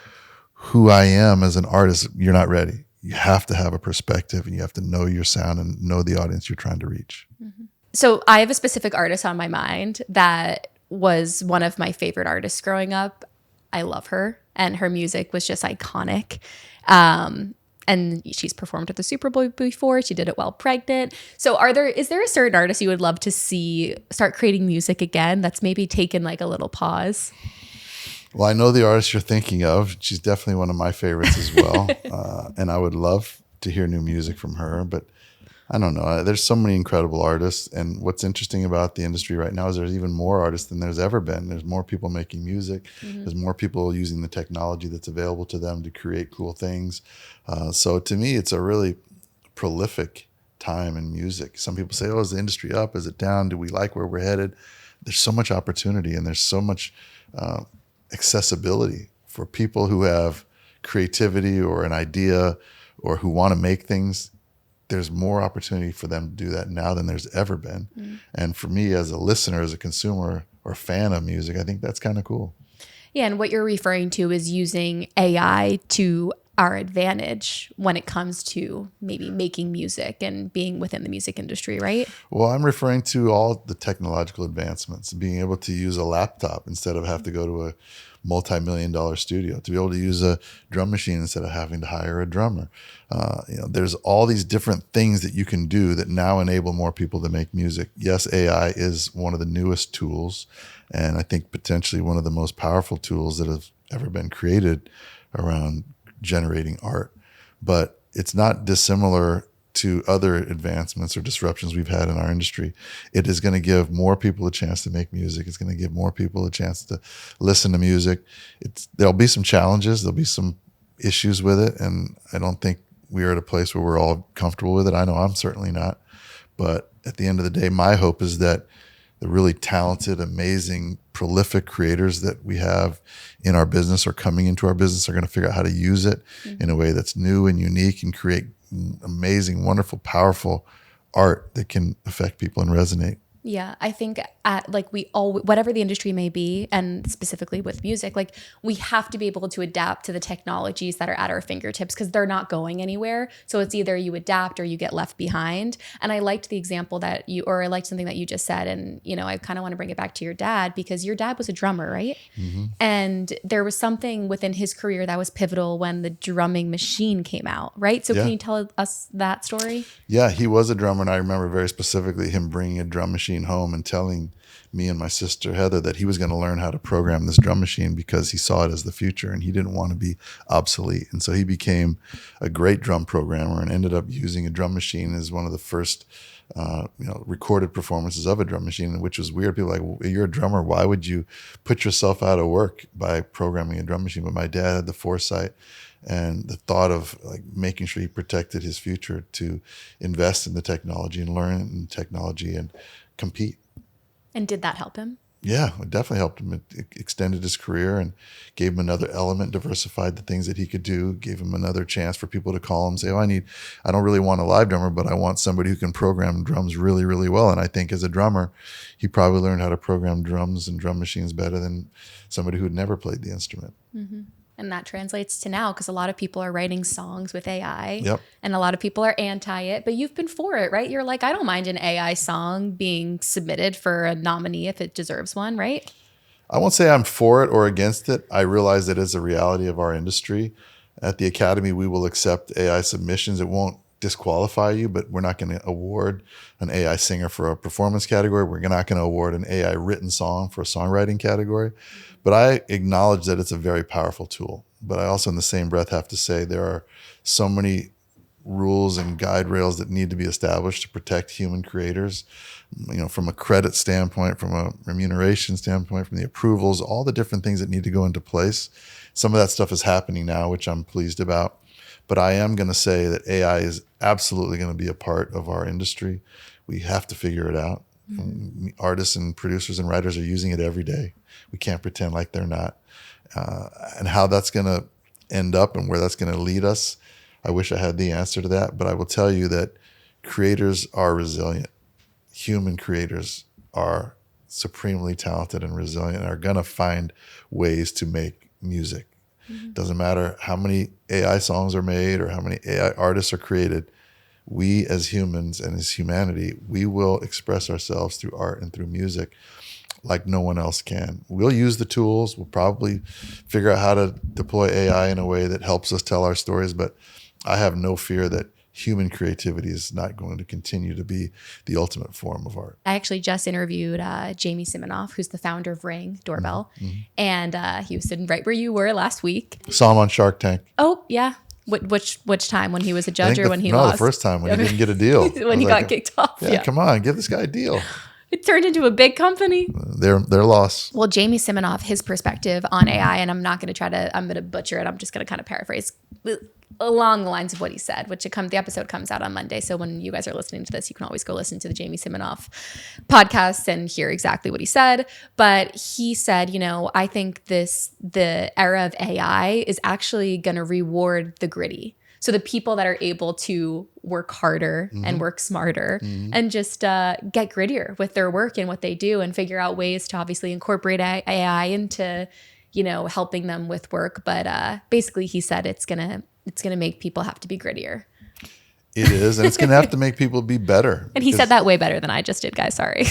who I am as an artist. You're not ready. You have to have a perspective, and you have to know your sound and know the audience you're trying to reach. Mm-hmm. So I have a specific artist on my mind that was one of my favorite artists growing up. I love her, and her music was just iconic. And she's performed at the Super Bowl before. She did it while pregnant. So is there a certain artist you would love to see start creating music again that's maybe taken like a little pause? Well, I know the artist you're thinking of. She's definitely one of my favorites as well. And I would love to hear new music from her, but I don't know. There's so many incredible artists. And what's interesting about the industry right now is there's even more artists than there's ever been. There's more people making music. Mm-hmm. There's more people using the technology that's available to them to create cool things. So to me, it's a really prolific time in music. Some people say, oh, is the industry up? Is it down? Do we like where we're headed? There's so much opportunity, and there's so much accessibility for people who have creativity or an idea or who want to make things. There's more opportunity for them to do that now than there's ever been. Mm. And for me as a listener, as a consumer or fan of music, I think that's kind of cool. Yeah, and what you're referring to is using AI to our advantage when it comes to maybe making music and being within the music industry, right? Well, I'm referring to all the technological advancements, being able to use a laptop instead of have to go to a multi-million-dollar studio, to be able to use a drum machine instead of having to hire a drummer. There's all these different things that you can do that now enable more people to make music. Yes, AI is one of the newest tools, and I think potentially one of the most powerful tools that have ever been created around generating art. But it's not dissimilar to other advancements or disruptions we've had in our industry. It is going to give more people a chance to make music. It's going to give more people a chance to listen to music. There'll be some challenges. There'll be some issues with it. And I don't think we are at a place where we're all comfortable with it. I know I'm certainly not. But at the end of the day, my hope is that the really talented, amazing, prolific creators that we have in our business or coming into our business are going to figure out how to use it in a way that's new and unique and create amazing, wonderful, powerful art that can affect people and resonate. Yeah, I think whatever the industry may be, and specifically with music, like we have to be able to adapt to the technologies that are at our fingertips because they're not going anywhere. So it's either you adapt or you get left behind. And I liked the example I liked something that you just said. And, I kind of want to bring it back to your dad because your dad was a drummer, right? Mm-hmm. And there was something within his career that was pivotal when the drumming machine came out, right? So Can you tell us that story? Yeah, he was a drummer. And I remember very specifically him bringing a drum machine home and telling me and my sister Heather that he was going to learn how to program this drum machine because he saw it as the future and he didn't want to be obsolete. And so he became a great drum programmer and ended up using a drum machine as one of the first recorded performances of a drum machine, which was weird. People were like, well, you're a drummer. Why would you put yourself out of work by programming a drum machine? But my dad had the foresight and the thought of like making sure he protected his future to invest in the technology and learn in technology and compete. And did that help him? Yeah, it definitely helped him. It extended his career and gave him another element, diversified the things that he could do, gave him another chance for people to call him and say, I don't really want a live drummer, but I want somebody who can program drums really, really well. And I think as a drummer, he probably learned how to program drums and drum machines better than somebody who had never played the instrument. Mm-hmm. And that translates to now because a lot of people are writing songs with AI Yep. and a lot of people are anti it, but you've been for it, right? You're like, I don't mind an AI song being submitted for a nominee if it deserves one, right? I won't say I'm for it or against it. I realize that it's a reality of our industry. At the Academy, we will accept AI submissions. It won't disqualify you, but we're not going to award an AI singer for a performance category. We're not going to award an AI written song for a songwriting category. But I acknowledge that it's a very powerful tool. But I also in the same breath have to say there are so many rules and guide rails that need to be established to protect human creators, from a credit standpoint, from a remuneration standpoint, from the approvals, all the different things that need to go into place. Some of that stuff is happening now, which I'm pleased about. But I am going to say that AI is absolutely going to be a part of our industry. We have to figure it out. Mm-hmm. Artists and producers and writers are using it every day. We can't pretend like they're not. And how that's going to end up and where that's going to lead us, I wish I had the answer to that. But I will tell you that creators are resilient. Human creators are supremely talented and resilient and are going to find ways to make music. Mm-hmm. Doesn't matter how many AI songs are made or how many AI artists are created. We as humans and as humanity, we will express ourselves through art and through music like no one else can. We'll use the tools. We'll probably figure out how to deploy AI in a way that helps us tell our stories. But I have no fear that human creativity is not going to continue to be the ultimate form of art. I actually just interviewed Jamie Siminoff, who's the founder of Ring Doorbell. Mm-hmm. And he was sitting right where you were last week. Saw him on Shark Tank. Oh, yeah. Which time? When he was a judge or when he lost? No, the first time when he didn't get a deal. When he got kicked off. Yeah, come on, give this guy a deal. It turned into a big company. Their loss. Well, Jamie Siminoff, his perspective on AI, and I'm going to butcher it. I'm just going to kind of paraphrase along the lines of what he said, the episode comes out on Monday. So when you guys are listening to this, you can always go listen to the Jamie Siminoff podcast and hear exactly what he said. But he said, I think the era of AI is actually going to reward the gritty. So the people that are able to work harder mm-hmm. and work smarter mm-hmm. and just get grittier with their work and what they do and figure out ways to obviously incorporate AI into, helping them with work. But basically he said it's gonna make people have to be grittier. It is, and it's gonna have to make people be better. And he said that way better than I just did, guys. Sorry.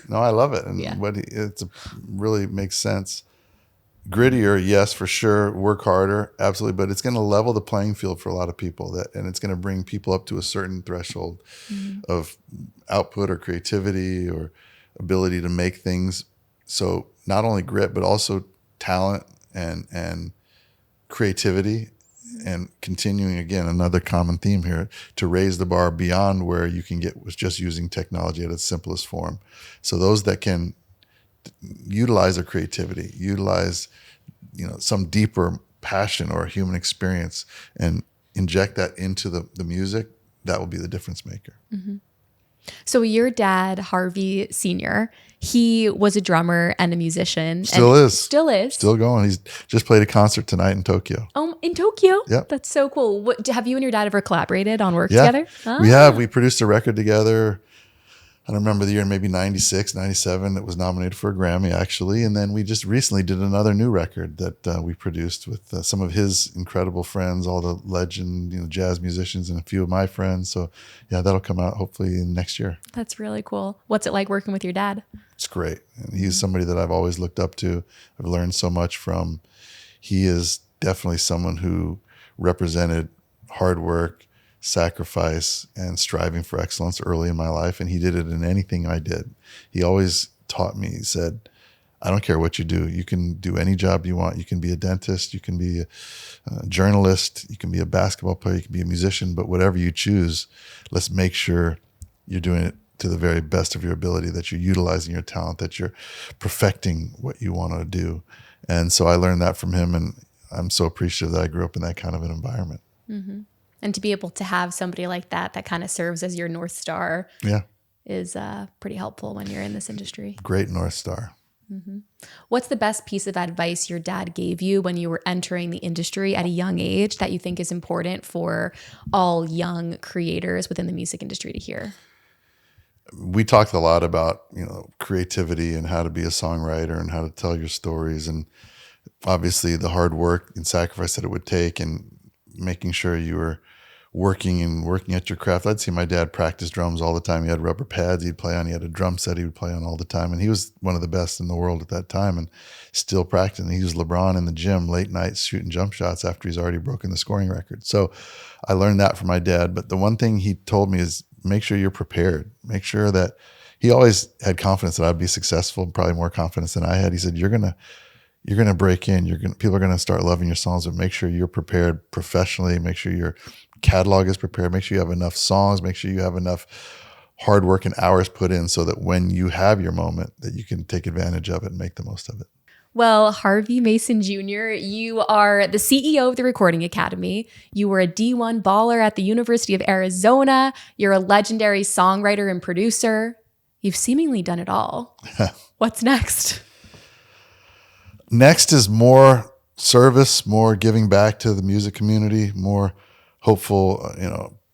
No, I love it. And it really makes sense. grittier, yes, for sure. Work harder, absolutely. But it's going to level the playing field for a lot of people, and it's going to bring people up to a certain threshold of output or creativity or ability to make things. So not only grit, but also talent and creativity, and continuing, again, another common theme here, to raise the bar beyond where you can get with just using technology at its simplest form. So those that can utilize their creativity, utilize, some deeper passion or human experience, and inject that into the music, that will be the difference maker. So your dad, Harvey Sr., he was a drummer and a musician. Still is. Still going. He's just played a concert tonight in Tokyo. Oh, in Tokyo? Yep. That's so cool. Have you and your dad ever collaborated on work Yeah, together? we have. We produced a record together. I don't remember the year, maybe 96, 97, that was nominated for a Grammy, actually. And then we just recently did another new record that we produced with some of his incredible friends, all the legend, jazz musicians, and a few of my friends. So, yeah, that'll come out hopefully next year. That's really cool. What's it like working with your dad? It's great. And he's somebody that I've always looked up to. I've learned so much from. He is definitely someone who represented hard work, sacrifice, and striving for excellence early in my life. And he did it in anything I did. He always taught me, he said, I don't care what you do. You can do any job you want. You can be a dentist. You can be a journalist. You can be a basketball player. You can be a musician. But whatever you choose, let's make sure you're doing it to the very best of your ability, that you're utilizing your talent, that you're perfecting what you want to do. And so I learned that from him. And I'm so appreciative that I grew up in that kind of an environment. And to be able to have somebody like that kind of serves as your North Star is pretty helpful when you're in this industry. Great North Star. What's the best piece of advice your dad gave you when you were entering the industry at a young age that you think is important for all young creators within the music industry to hear? We talked a lot about, creativity and how to be a songwriter and how to tell your stories, and obviously the hard work and sacrifice that it would take, and making sure you were working at your craft. I'd see my dad practice drums all the time. He had rubber pads he'd play on. He had a drum set he would play on all the time. And he was one of the best in the world at that time, and still practicing. He was LeBron in the gym, late nights shooting jump shots after he's already broken the scoring record. So I learned that from my dad. But the one thing he told me is make sure you're prepared. Make sure that he always had confidence that I'd be successful, probably more confidence than I had. He said, you're going to break in. People are going to start loving your songs, but make sure you're prepared professionally. Make sure your catalog is prepared. Make sure you have enough songs. Make sure you have enough hard work and hours put in so that when you have your moment, that you can take advantage of it and make the most of it. Well, Harvey Mason Jr., you are the CEO of the Recording Academy. You were a D1 baller at the University of Arizona. You're a legendary songwriter and producer. You've seemingly done it all. What's next? Next is more service, more giving back to the music community, more hopeful,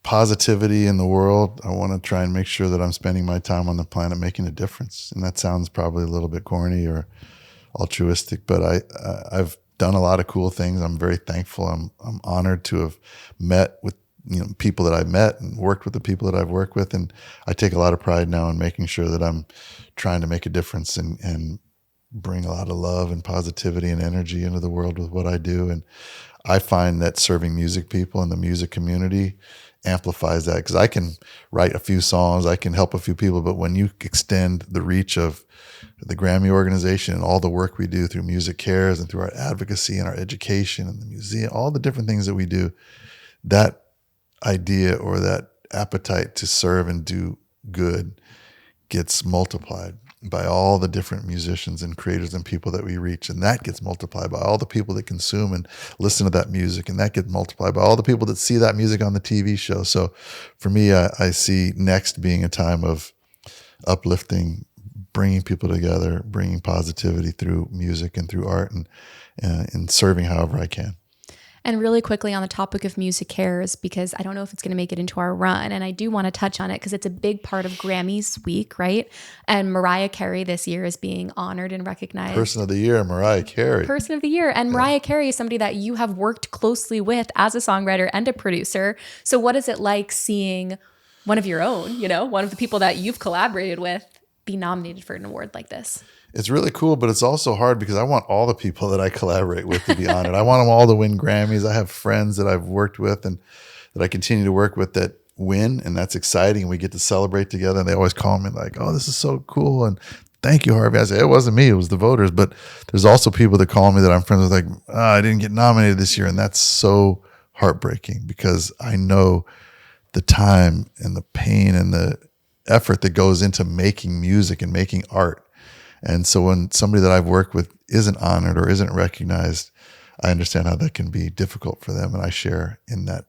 positivity in the world. I want to try and make sure that I'm spending my time on the planet making a difference. And that sounds probably a little bit corny or altruistic, but I've done a lot of cool things. I'm very thankful. I'm honored to have met with people that I've met and worked with the people that I've worked with. And I take a lot of pride now in making sure that I'm trying to make a difference and bring a lot of love and positivity and energy into the world with what I do. And I find that serving music people in the music community amplifies that, because I can write a few songs, I can help a few people, but when you extend the reach of the Grammy organization and all the work we do through Music Cares and through our advocacy and our education and the museum, all the different things that we do, that idea or that appetite to serve and do good gets multiplied by all the different musicians and creators and people that we reach. And that gets multiplied by all the people that consume and listen to that music. And that gets multiplied by all the people that see that music on the TV show. So for me, I see next being a time of uplifting, bringing people together, bringing positivity through music and through art, and serving however I can. And really quickly on the topic of Music Cares, because I don't know if it's going to make it into our run, and I do want to touch on it because it's a big part of Grammys week, right? And Mariah Carey this year is being honored and recognized. Person of the Year, Mariah Carey. Person of the Year. And Mariah Carey is somebody that you have worked closely with as a songwriter and a producer. So what is it like seeing one of your own, one of the people that you've collaborated with, be nominated for an award like this? It's really cool, but it's also hard because I want all the people that I collaborate with to be honored. I want them all to win Grammys. I have friends that I've worked with and that I continue to work with that win, and that's exciting. We get to celebrate together, and they always call me like, "Oh, this is so cool," and "Thank you, Harvey." I say, "It wasn't me, it was the voters." But there's also people that call me that I'm friends with, like, "I didn't get nominated this year," and that's so heartbreaking because I know the time and the pain and the effort that goes into making music and making art. And so when somebody that I've worked with isn't honored or isn't recognized, I understand how that can be difficult for them, and I share in that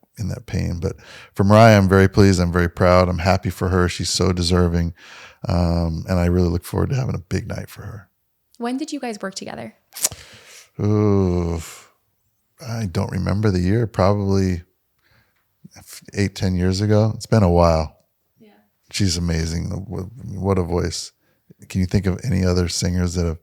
pain. But for Mariah, I'm very pleased. I'm very proud. I'm happy for her. She's so deserving, and I really look forward to having a big night for her. When did you guys work together? Ooh, I don't remember the year. Probably 8-10 years ago. It's been a while. Yeah, she's amazing. What a voice. Can you think of any other singers that have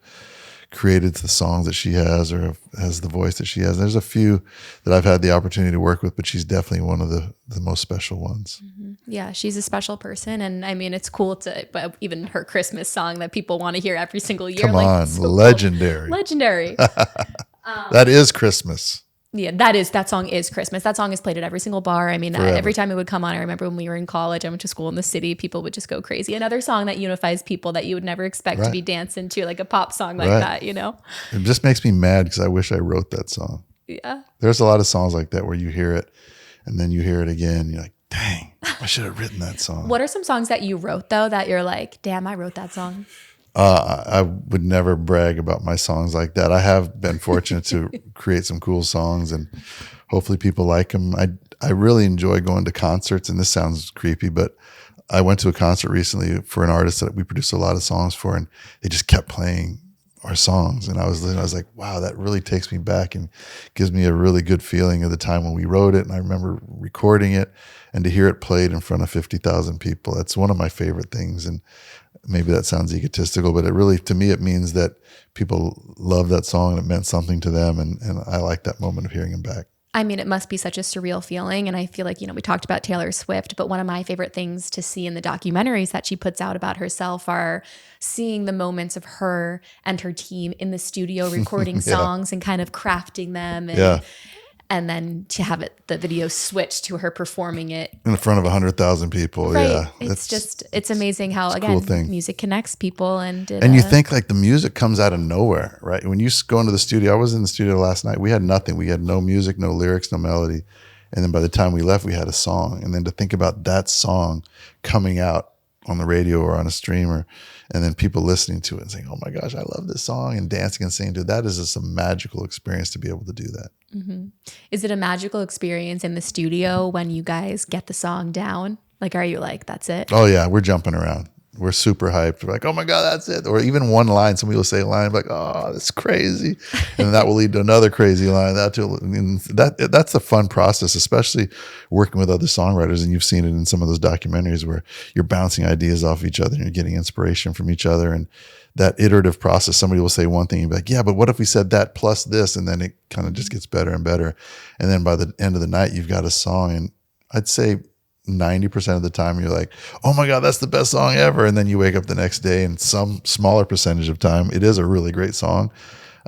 created the songs that she has or has the voice that she has? There's a few that I've had the opportunity to work with, but she's definitely one of the most special ones. Mm-hmm. Yeah, she's a special person. And I mean, it's cool but even her Christmas song that people want to hear every single year. Come on, so legendary. Cool. Legendary. That is Christmas. Yeah, that song is Christmas. That song is played at every single bar. I mean, every time it would come on, I remember when we were in college, I went to school in the city, people would just go crazy. Another song that unifies people that you would never expect to be dancing to, like a pop song like that, you know? It just makes me mad because I wish I wrote that song. Yeah. There's a lot of songs like that where you hear it and then you hear it again. And you're like, dang, I should have written that song. What are some songs that you wrote, though, that you're like, damn, I wrote that song? I would never brag about my songs like that. I have been fortunate to create some cool songs, and hopefully people like them. I really enjoy going to concerts, and this sounds creepy, but I went to a concert recently for an artist that we produced a lot of songs for, and they just kept playing our songs. And I was like, wow, that really takes me back and gives me a really good feeling of the time when we wrote it. And I remember recording it, and to hear it played in front of 50,000 people. That's one of my favorite things. And maybe that sounds egotistical, but it really, to me, it means that people love that song and it meant something to them. And I like that moment of hearing them back. I mean, it must be such a surreal feeling. And I feel like, we talked about Taylor Swift, but one of my favorite things to see in the documentaries that she puts out about herself are seeing the moments of her and her team in the studio recording songs and kind of crafting them. And then to have the video switch to her performing it in front of 100,000 people. Right. Yeah. It's amazing how, again, cool music connects people. And you think like the music comes out of nowhere, right? When you go into the studio, I was in the studio last night. We had nothing. We had no music, no lyrics, no melody. And then by the time we left, we had a song. And then to think about that song coming out on the radio or on a streamer, and then people listening to it and saying, oh my gosh, I love this song, and dancing and singing to it. That is just a magical experience to be able to do that. Mm-hmm. Is it a magical experience in the studio when you guys get the song down? Like, are you like, that's it? Oh yeah, we're jumping around. We're super hyped. We're like, oh my God, that's it. Or even one line, somebody will say a line, like, oh, that's crazy. And that will lead to another crazy line. That's the fun process, especially working with other songwriters. And you've seen it in some of those documentaries where you're bouncing ideas off each other and you're getting inspiration from each other. And that iterative process, somebody will say one thing, you'll be like, yeah, but what if we said that plus this? And then it kind of just gets better and better. And then by the end of the night, you've got a song. And I'd say 90% of the time you're like, oh my God, that's the best song ever. And then you wake up the next day, and some smaller percentage of time, it is a really great song.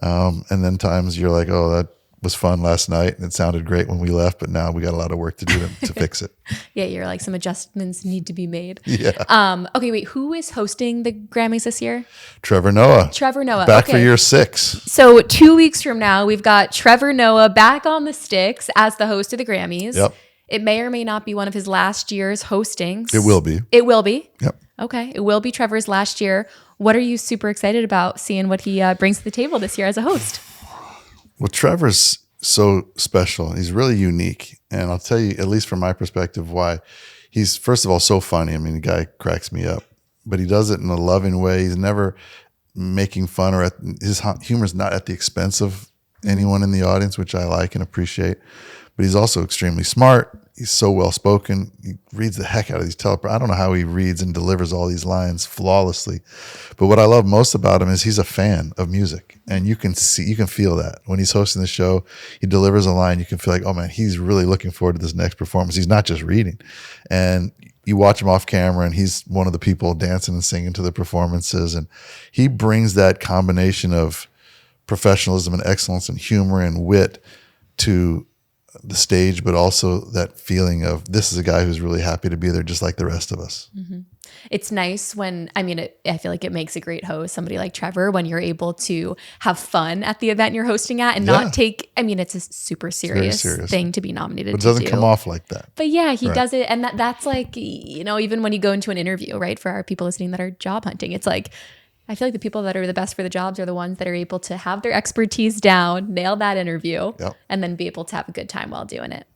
And then times you're like, oh, that was fun last night and it sounded great when we left, but now we got a lot of work to do to fix it. Yeah, you're like, some adjustments need to be made. Yeah. Okay, wait, who is hosting the Grammys this year? Trevor Noah. Back for year 6. So 2 weeks from now, we've got Trevor Noah back on the sticks as the host of the Grammys. Yep. It may or may not be one of his last year's hostings. It will be. It will be? Yep. Okay. It will be Trevor's last year. What are you super excited about seeing what he brings to the table this year as a host? Well, Trevor's so special. He's really unique. And I'll tell you, at least from my perspective, why. He's, first of all, so funny. I mean, the guy cracks me up. But he does it in a loving way. He's never making fun, or his humor's not at the expense of anyone in the audience, which I like and appreciate. But he's also extremely smart. He's so well-spoken. He reads the heck out of these I don't know how he reads and delivers all these lines flawlessly. But what I love most about him is he's a fan of music. And you can feel that. When he's hosting the show, he delivers a line, you can feel like, oh man, he's really looking forward to this next performance. He's not just reading. And you watch him off camera and he's one of the people dancing and singing to the performances. And he brings that combination of professionalism and excellence and humor and wit to the stage, but also that feeling of this is a guy who's really happy to be there just like the rest of us. It's nice when, I feel like it makes a great host, somebody like Trevor, when you're able to have fun at the event you're hosting at and not take, it's a super serious thing to be nominated but it doesn't come off like that. But yeah, he does it. And that's like, even when you go into an interview, right, for our people listening that are job hunting, it's like, I feel like the people that are the best for the jobs are the ones that are able to have their expertise down, nail that interview, and then be able to have a good time while doing it.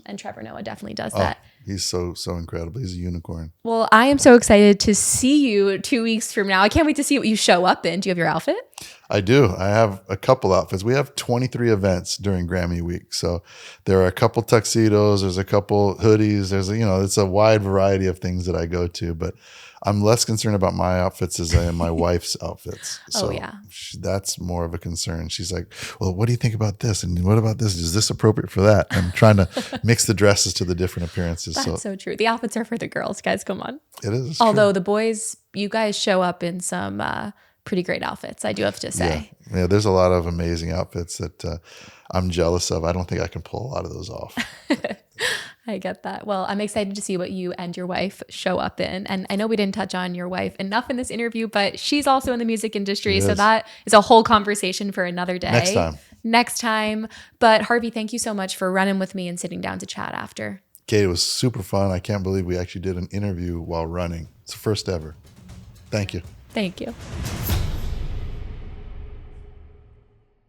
And Trevor Noah definitely does that. He's so incredible. He's a unicorn. Well, I am so excited to see you 2 weeks from now. I can't wait to see what you show up in. Do you have your outfit? I do. I have a couple outfits. We have 23 events during Grammy week. So there are a couple tuxedos. There's a couple hoodies. There's, it's a wide variety of things that I go to. But I'm less concerned about my outfits as I am my wife's outfits. So that's more of a concern. She's like, well, what do you think about this? And what about this? Is this appropriate for that? I'm trying to mix the dresses to the different appearances. That's so true. The outfits are for the girls, guys. Come on. It is. Although the boys, you guys show up in some pretty great outfits, I do have to say. Yeah, there's a lot of amazing outfits that I'm jealous of. I don't think I can pull a lot of those off. I get that. Well, I'm excited to see what you and your wife show up in. And I know we didn't touch on your wife enough in this interview, but she's also in the music industry. So that is a whole conversation for another day. Next time. But Harvey, thank you so much for running with me and sitting down to chat after. Kate, it was super fun. I can't believe we actually did an interview while running. It's the first ever. Thank you. Thank you.